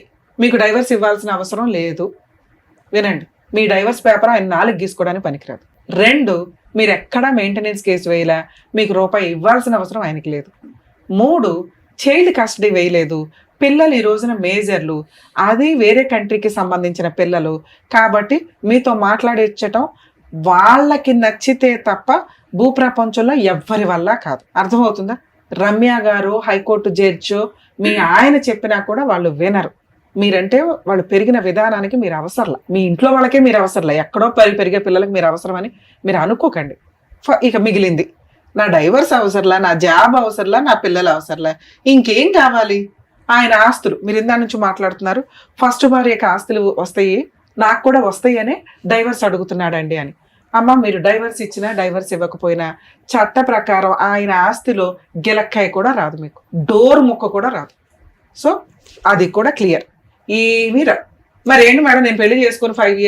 Speaker 3: మీకు డైవర్స్ ఇవ్వాల్సిన అవసరం లేదు. వినండి, మీ డైవర్స్ పేపర్ ఆయన 4 గీసుకోవడానికి పనికిరాదు. 2, మీరు ఎక్కడా మెయింటెనెన్స్ కేసు వేయలే, మీకు రూపాయి ఇవ్వాల్సిన అవసరం ఆయనకి లేదు. 3, చైల్డ్ కస్టడీ వేయలేదు. పిల్లలు ఈ రోజున మేజర్లు, అది వేరే కంట్రీకి సంబంధించిన పిల్లలు కాబట్టి మీతో మాట్లాడించటం వాళ్ళకి నచ్చితే తప్ప భూప్రపంచంలో ఎవ్వరి వల్ల కాదు. అర్థమవుతుందా? రమ్య గారు హైకోర్టు జడ్జి మీ ఆయన చెప్పినా కూడా వాళ్ళు వినరు. మీరంటే వాళ్ళు పెరిగిన విధానానికి మీరు అవసరంలా, మీ ఇంట్లో వాళ్ళకే మీరు అవసరంలా, ఎక్కడో పెరిగే పిల్లలకి మీరు అవసరమని మీరు అనుకోకండి. ఇక మిగిలింది నా డైవర్స్ అవసరంలా, నా జాబ్ అవసరంలా, నా పిల్లల అవసరంలా, ఇంకేం కావాలి? ఆయన ఆస్తులు మీరు ఇందా నుంచి మాట్లాడుతున్నారు. ఫస్ట్ భార్యకి ఆస్తులు వస్తాయి, నాకు కూడా వస్తాయి అని డైవర్స్ అడుగుతున్నాడండి అని. అమ్మ మీరు డైవర్స్ ఇచ్చినా డైవర్స్ ఇవ్వకపోయినా చట్ట ప్రకారం ఆయన ఆస్తిలో గిలక్కాయ కూడా రాదు, మీకు డోర్ ముక్క కూడా రాదు. సో అది కూడా క్లియర్. ఏమీ రా మరి ఏంటి మేడం నేను పెళ్లి చేసుకుని 5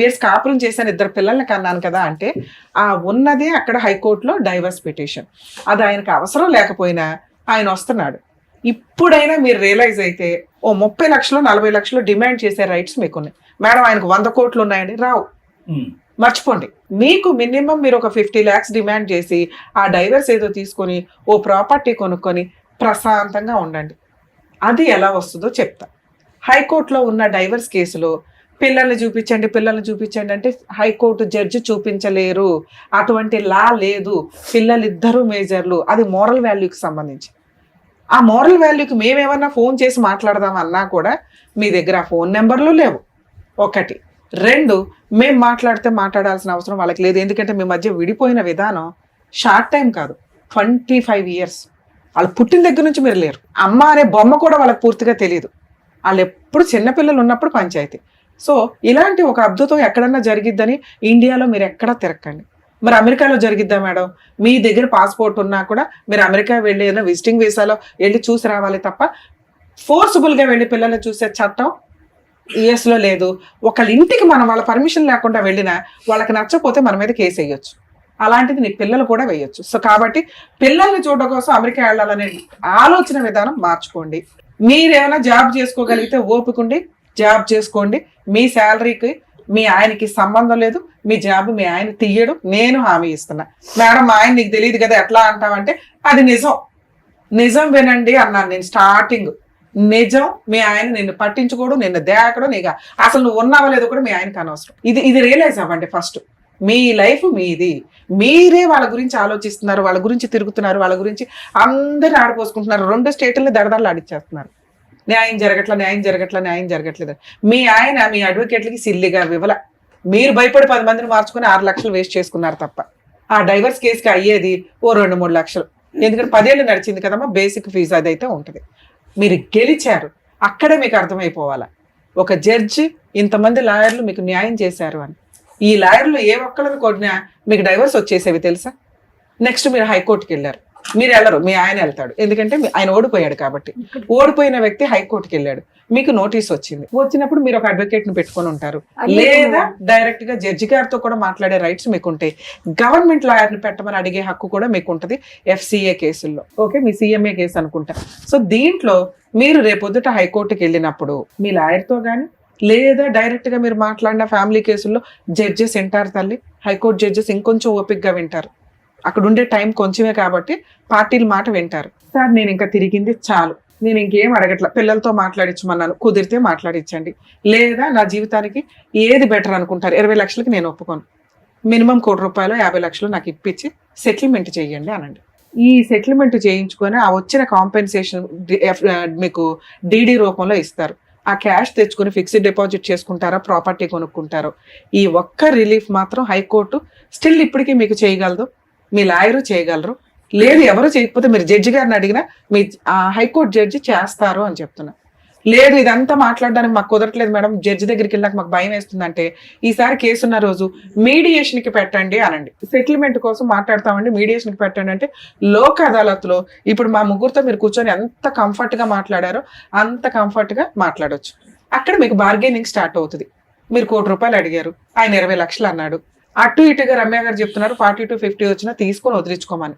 Speaker 3: ఇయర్స్ కాపురం చేశాను, 2 పిల్లల్ని కన్నాను కదా అంటే ఆ ఉన్నదే అక్కడ హైకోర్టులో డైవర్స్ పిటిషన్. అది ఆయనకు అవసరం లేకపోయినా ఆయన వస్తున్నాడు. ఇప్పుడైనా మీరు రియలైజ్ అయితే ఓ 30 లక్షలు 40 లక్షలు డిమాండ్ చేసే రైట్స్ మీకున్నాయి. మేడం ఆయనకు 100 కోట్లు ఉన్నాయండి, రావు, మర్చిపోండి. మీకు మినిమం మీరు ఒక 50 lakhs డిమాండ్ చేసి ఆ డైవర్స్ ఏదో తీసుకొని ఓ ప్రాపర్టీ కొనుక్కొని ప్రశాంతంగా ఉండండి. అది ఎలా వస్తుందో చెప్తా. హైకోర్టులో ఉన్న డైవర్స్ కేసులో పిల్లల్ని చూపించండి అంటే హైకోర్టు జడ్జి చూపించలేరు, అటువంటి లా లేదు. పిల్లలిద్దరూ మేజర్లు, అది మోరల్ వాల్యూకి సంబంధించి. ఆ మోరల్ వాల్యూకి మేమేమన్నా ఫోన్ చేసి మాట్లాడదామన్నా కూడా మీ దగ్గర ఆ ఫోన్ నెంబర్లు లేవు. 1, 2 మేము మాట్లాడాల్సిన అవసరం వాళ్ళకి లేదు. ఎందుకంటే మీ మధ్య విడిపోయిన విధానం షార్ట్ టైం కాదు, 25 years. వాళ్ళు పుట్టిన దగ్గర నుంచి మీరు లేరు. అమ్మ అనే బొమ్మ కూడా వాళ్ళకి పూర్తిగా తెలియదు. వాళ్ళు ఎప్పుడు చిన్నపిల్లలు ఉన్నప్పుడు పంచాయతీ. సో ఇలాంటి ఒక అద్భుతం ఎక్కడన్నా జరిగిద్దని ఇండియాలో మీరు ఎక్కడా తిరక్కండి. మరి అమెరికాలో జరిగిద్దా మేడం? మీ దగ్గర పాస్పోర్ట్ ఉన్నా కూడా మీరు అమెరికా వెళ్ళి ఏదైనా విజిటింగ్ వీసాలో వెళ్ళి చూసి రావాలి తప్ప ఫోర్సిబుల్గా వెళ్ళి పిల్లల్ని చూసే చట్టం యుఎస్లో లేదు. ఒకళ్ళ ఇంటికి మనం వాళ్ళ పర్మిషన్ లేకుండా వెళ్ళినా వాళ్ళకి నచ్చకపోతే మన మీద కేసు వేయొచ్చు. అలాంటిది నీ పిల్లలు కూడా వేయొచ్చు. సో కాబట్టి పిల్లల్ని చూడడం కోసం అమెరికా వెళ్ళాలనే ఆలోచన విధానం మార్చుకోండి. మీరేమైనా జాబ్ చేసుకోగలిగితే ఓపికండి, జాబ్ చేసుకోండి. మీ శాలరీకి మీ ఆయనకి సంబంధం లేదు, మీ జాబ్ మీ ఆయన తీయడు, నేను హామీ ఇస్తున్నా. మేడం మా ఆయన నీకు తెలియదు కదా ఎట్లా అంటావంటే అది నిజం వినండి అన్నాను నేను స్టార్టింగ్. నిజం, మీ ఆయన నిన్ను పట్టించుకోడు, నిన్ను దేకడు, నీకు అసలు నువ్వు ఉన్నావో లేదో కూడా మీ ఆయనకి అనవసరం. ఇది రియలైజ్ అవ్వండి ఫస్ట్. మీ లైఫ్ మీది, మీరే వాళ్ళ గురించి ఆలోచిస్తున్నారు, వాళ్ళ గురించి తిరుగుతున్నారు, వాళ్ళ గురించి అందరిని ఆడిపోసుకుంటున్నారు. 2 స్టేట్లని దడదలు ఆడిచ్చేస్తున్నారు. న్యాయం జరగట్లేదు. మీ ఆయన మీ అడ్వకేట్లకి సిల్లిగా వివల, మీరు భయపడి 10 మందిని మార్చుకుని 6 లక్షలు వేస్ట్ చేసుకున్నారు తప్ప ఆ డైవర్స్ కేసుకి అయ్యేది ఓ 2-3 లక్షలు. ఎందుకంటే 10 ఏళ్ళు నడిచింది కదమ్మా బేసిక్ ఫీజు, అదైతే ఉంటుంది. మీరు గెలిచారు, అక్కడే మీకు అర్థమైపోవాలా ఒక జడ్జి ఇంతమంది లాయర్లు మీకు న్యాయం చేశారు అని. ఈ లాయర్లు ఏ ఒక్కళ్ళని కొట్టినా మీకు డైవర్స్ వచ్చేసేవి తెలుసా? నెక్స్ట్ మీరు హైకోర్టుకి వెళ్ళారు, మీరు వెళ్ళరు, మీ ఆయన వెళ్తాడు. ఎందుకంటే ఆయన ఓడిపోయాడు కాబట్టి. ఓడిపోయిన వ్యక్తి హైకోర్టుకి వెళ్ళాడు, మీకు నోటీస్ వచ్చినప్పుడు మీరు ఒక అడ్వకేట్ ని పెట్టుకొని ఉంటారు, లేదా డైరెక్ట్ గా జడ్జి గారితో కూడా మాట్లాడే రైట్స్ మీకు ఉంటాయి. గవర్నమెంట్ లాయర్ని పెట్టమని అడిగే హక్కు కూడా మీకు ఉంటుంది FCA కేసుల్లో. ఓకే, మీ CMA కేసు అనుకుంటా. సో దీంట్లో మీరు రేపొద్దుట హైకోర్టుకి వెళ్ళినప్పుడు మీ లాయర్తో కానీ లేదా డైరెక్ట్ గా మీరు మాట్లాడిన ఫ్యామిలీ కేసుల్లో జడ్జెస్ వింటారు తల్లి, హైకోర్టు జడ్జెస్ ఇంకొంచెం ఓపికగా వింటారు. అక్కడ ఉండే టైం కొంచెమే కాబట్టి పార్టీల మాట వింటారు. సార్ నేను ఇంకా తిరిగింది చాలు, నేను ఇంకేం అడగట్లా, పిల్లలతో మాట్లాడించమన్నాను, కుదిరితే మాట్లాడించండి, లేదా నా జీవితానికి ఏది బెటర్ అనుకుంటారు, 20 లక్షలకి నేను ఒప్పుకోను, మినిమం ₹1 కోటి 50 లక్షలు నాకు ఇప్పించి సెటిల్మెంట్ చేయండి అనండి. ఈ సెటిల్మెంట్ చేయించుకొని ఆ వచ్చిన కాంపెన్సేషన్ మీకు డీడీ రూపంలో ఇస్తారు. ఆ క్యాష్ తెచ్చుకొని ఫిక్స్డ్ డిపాజిట్ చేసుకుంటారా, ప్రాపర్టీ కొనుక్కుంటారో, ఈ ఒక్క రిలీఫ్ మాత్రం హైకోర్టు స్టిల్ ఇప్పటికీ మీకు చేయగలదు, మీ లాయరు చేయగలరు. లేదు ఎవరు చేయకపోతే మీరు జడ్జి గారిని అడిగినా మీ హైకోర్టు జడ్జి చేస్తారు అని చెప్తున్నా. లేదు ఇదంతా మాట్లాడడానికి మాకు కుదరట్లేదు మేడం, జడ్జి దగ్గరికి వెళ్ళాక మాకు భయం వేస్తుందంటే ఈసారి కేసున్న రోజు మీడియేషన్కి పెట్టండి అనండి. సెటిల్మెంట్ కోసం మాట్లాడతామండి, మీడియేషన్కి పెట్టండి అంటే లోక్ అదాలత్లో ఇప్పుడు మా ముగ్గురితో మీరు కూర్చొని ఎంత కంఫర్ట్గా మాట్లాడారో అంత కంఫర్ట్గా మాట్లాడొచ్చు. అక్కడ మీకు బార్గెనింగ్ స్టార్ట్ అవుతుంది. మీరు ₹1 కోటి అడిగారు, ఆయన 20 లక్షలు అన్నాడు, అటు ఇటుగా రమ్య గారు చెప్తున్నారు 40 to 50 వచ్చినా తీసుకొని వదిలించుకోమని.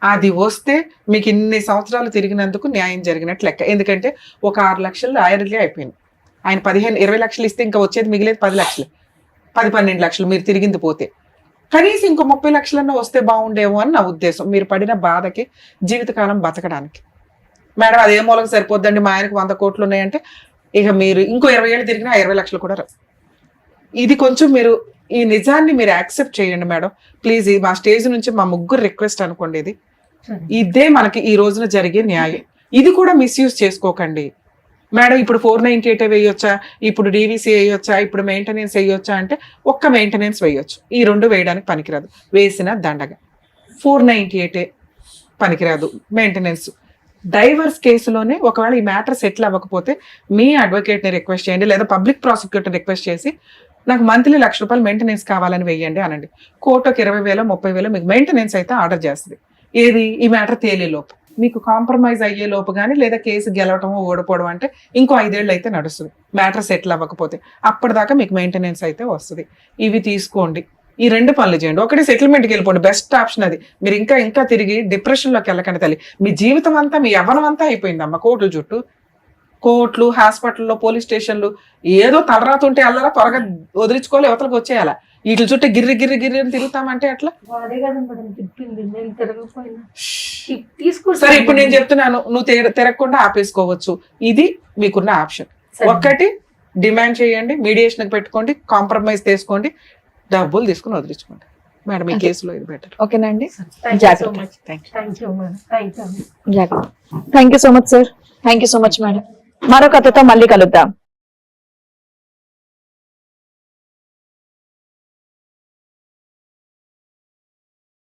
Speaker 3: అది వస్తే మీకు ఇన్ని సంవత్సరాలు తిరిగినందుకు న్యాయం జరిగినట్టు లెక్క. ఎందుకంటే ఒక 6 లక్షలు ఆయనకే అయిపోయింది. ఆయన 20 లక్షలు ఇస్తే ఇంకా వచ్చేది మిగిలేదు 10 లక్షలు, 12 లక్షలు మీరు తిరిగింది పోతే. కనీసం ఇంకో 30 లక్షలన్నా వస్తే బాగుండేమో అని నా ఉద్దేశం. మీరు పడిన బాధకి జీవితకాలం బతకడానికి. మేడం అదే మూలకు సరిపోద్దండి, మా ఆయనకు 100 కోట్లు ఉన్నాయంటే ఇక మీరు ఇంకో 20 ఏళ్ళు తిరిగినా 20 లక్షలు కూడా రావు. ఇది కొంచెం మీరు ఈ నిజాన్ని మీరు యాక్సెప్ట్ చేయండి మేడం ప్లీజ్. మా స్టేజ్ నుంచి మా ముగ్గురు రిక్వెస్ట్ అనుకోండి, ఇది ఇదే మనకి ఈ రోజున జరిగే న్యాయం. ఇది కూడా మిస్యూజ్ చేసుకోకండి మేడం. ఇప్పుడు 498 వేయొచ్చా, ఇప్పుడు డీవీసీ వేయొచ్చా, ఇప్పుడు మెయింటెనెన్స్ వేయొచ్చా అంటే ఒక్క మెయింటెనెన్స్ వేయొచ్చు, ఈ 2 వేయడానికి పనికిరాదు. వేసిన దండగా 498 పనికిరాదు మెయింటెనెన్స్. డైవర్స్ కేసులోనే ఒకవేళ ఈ మ్యాటర్ సెటిల్ అవ్వకపోతే మీ అడ్వకేట్ని రిక్వెస్ట్ చేయండి, లేదా పబ్లిక్ ప్రాసిక్యూటర్ రిక్వెస్ట్ చేసి నాకు మంత్లీ ₹1,00,000 మెయింటెనెన్స్ కావాలని వేయండి అనండి. కోర్టుకి 20,000 30,000 మీకు మెయింటెనెన్స్ అయితే ఆర్డర్ చేస్తుంది. ఏది ఈ మ్యాటర్ తేలే లోపు, మీకు కాంప్రమైజ్ అయ్యే లోపు కానీ, లేదా కేసు గెలవటమో ఓడిపోవడం అంటే ఇంకో 5 ఏళ్ళు అయితే నడుస్తుంది మ్యాటర్ సెటిల్ అవ్వకపోతే. అప్పటిదాకా మీకు మెయింటెనెన్స్ అయితే వస్తుంది. ఇవి తీసుకోండి, ఈ 2 పనులు చేయండి. ఒకటి సెటిల్మెంట్కి వెళ్ళిపోండి, బెస్ట్ ఆప్షన్ అది. మీరు ఇంకా తిరిగి డిప్రెషన్లోకి వెళ్ళకండి తల్లి. మీ జీవితం అంతా మీ యవ్వనం అంతా అయిపోయిందమ్మా కోర్టుల చుట్టూ. కోర్టులు, హాస్పిటల్లో, పోలీస్ స్టేషన్లు ఏదో తలరాతుంటే అల్లరా త్వరగా వదిలించుకోవాలి, యువతలకు వచ్చేయాలా. వీటి చుట్టూ గిర్రి అని తిరుగుతామంటే అట్లా. సరే ఇప్పుడు నేను చెప్తున్నాను, నువ్వు తిరగకుండా ఆపేసుకోవచ్చు. ఇది మీకున్న ఆప్షన్. ఒక్కటి డిమాండ్ చేయండి, మీడియేషన్ పెట్టుకోండి, కాంప్రమైజ్ చేసుకోండి, డబ్బులు తీసుకుని వదిలించుకోండి మేడం. ఈ కేసులో ఇది బెటర్.
Speaker 6: ఓకేనండి,
Speaker 2: thank you
Speaker 6: so much sir. Thank you so much madam. మరో కథతో మళ్ళీ కలుద్దాం.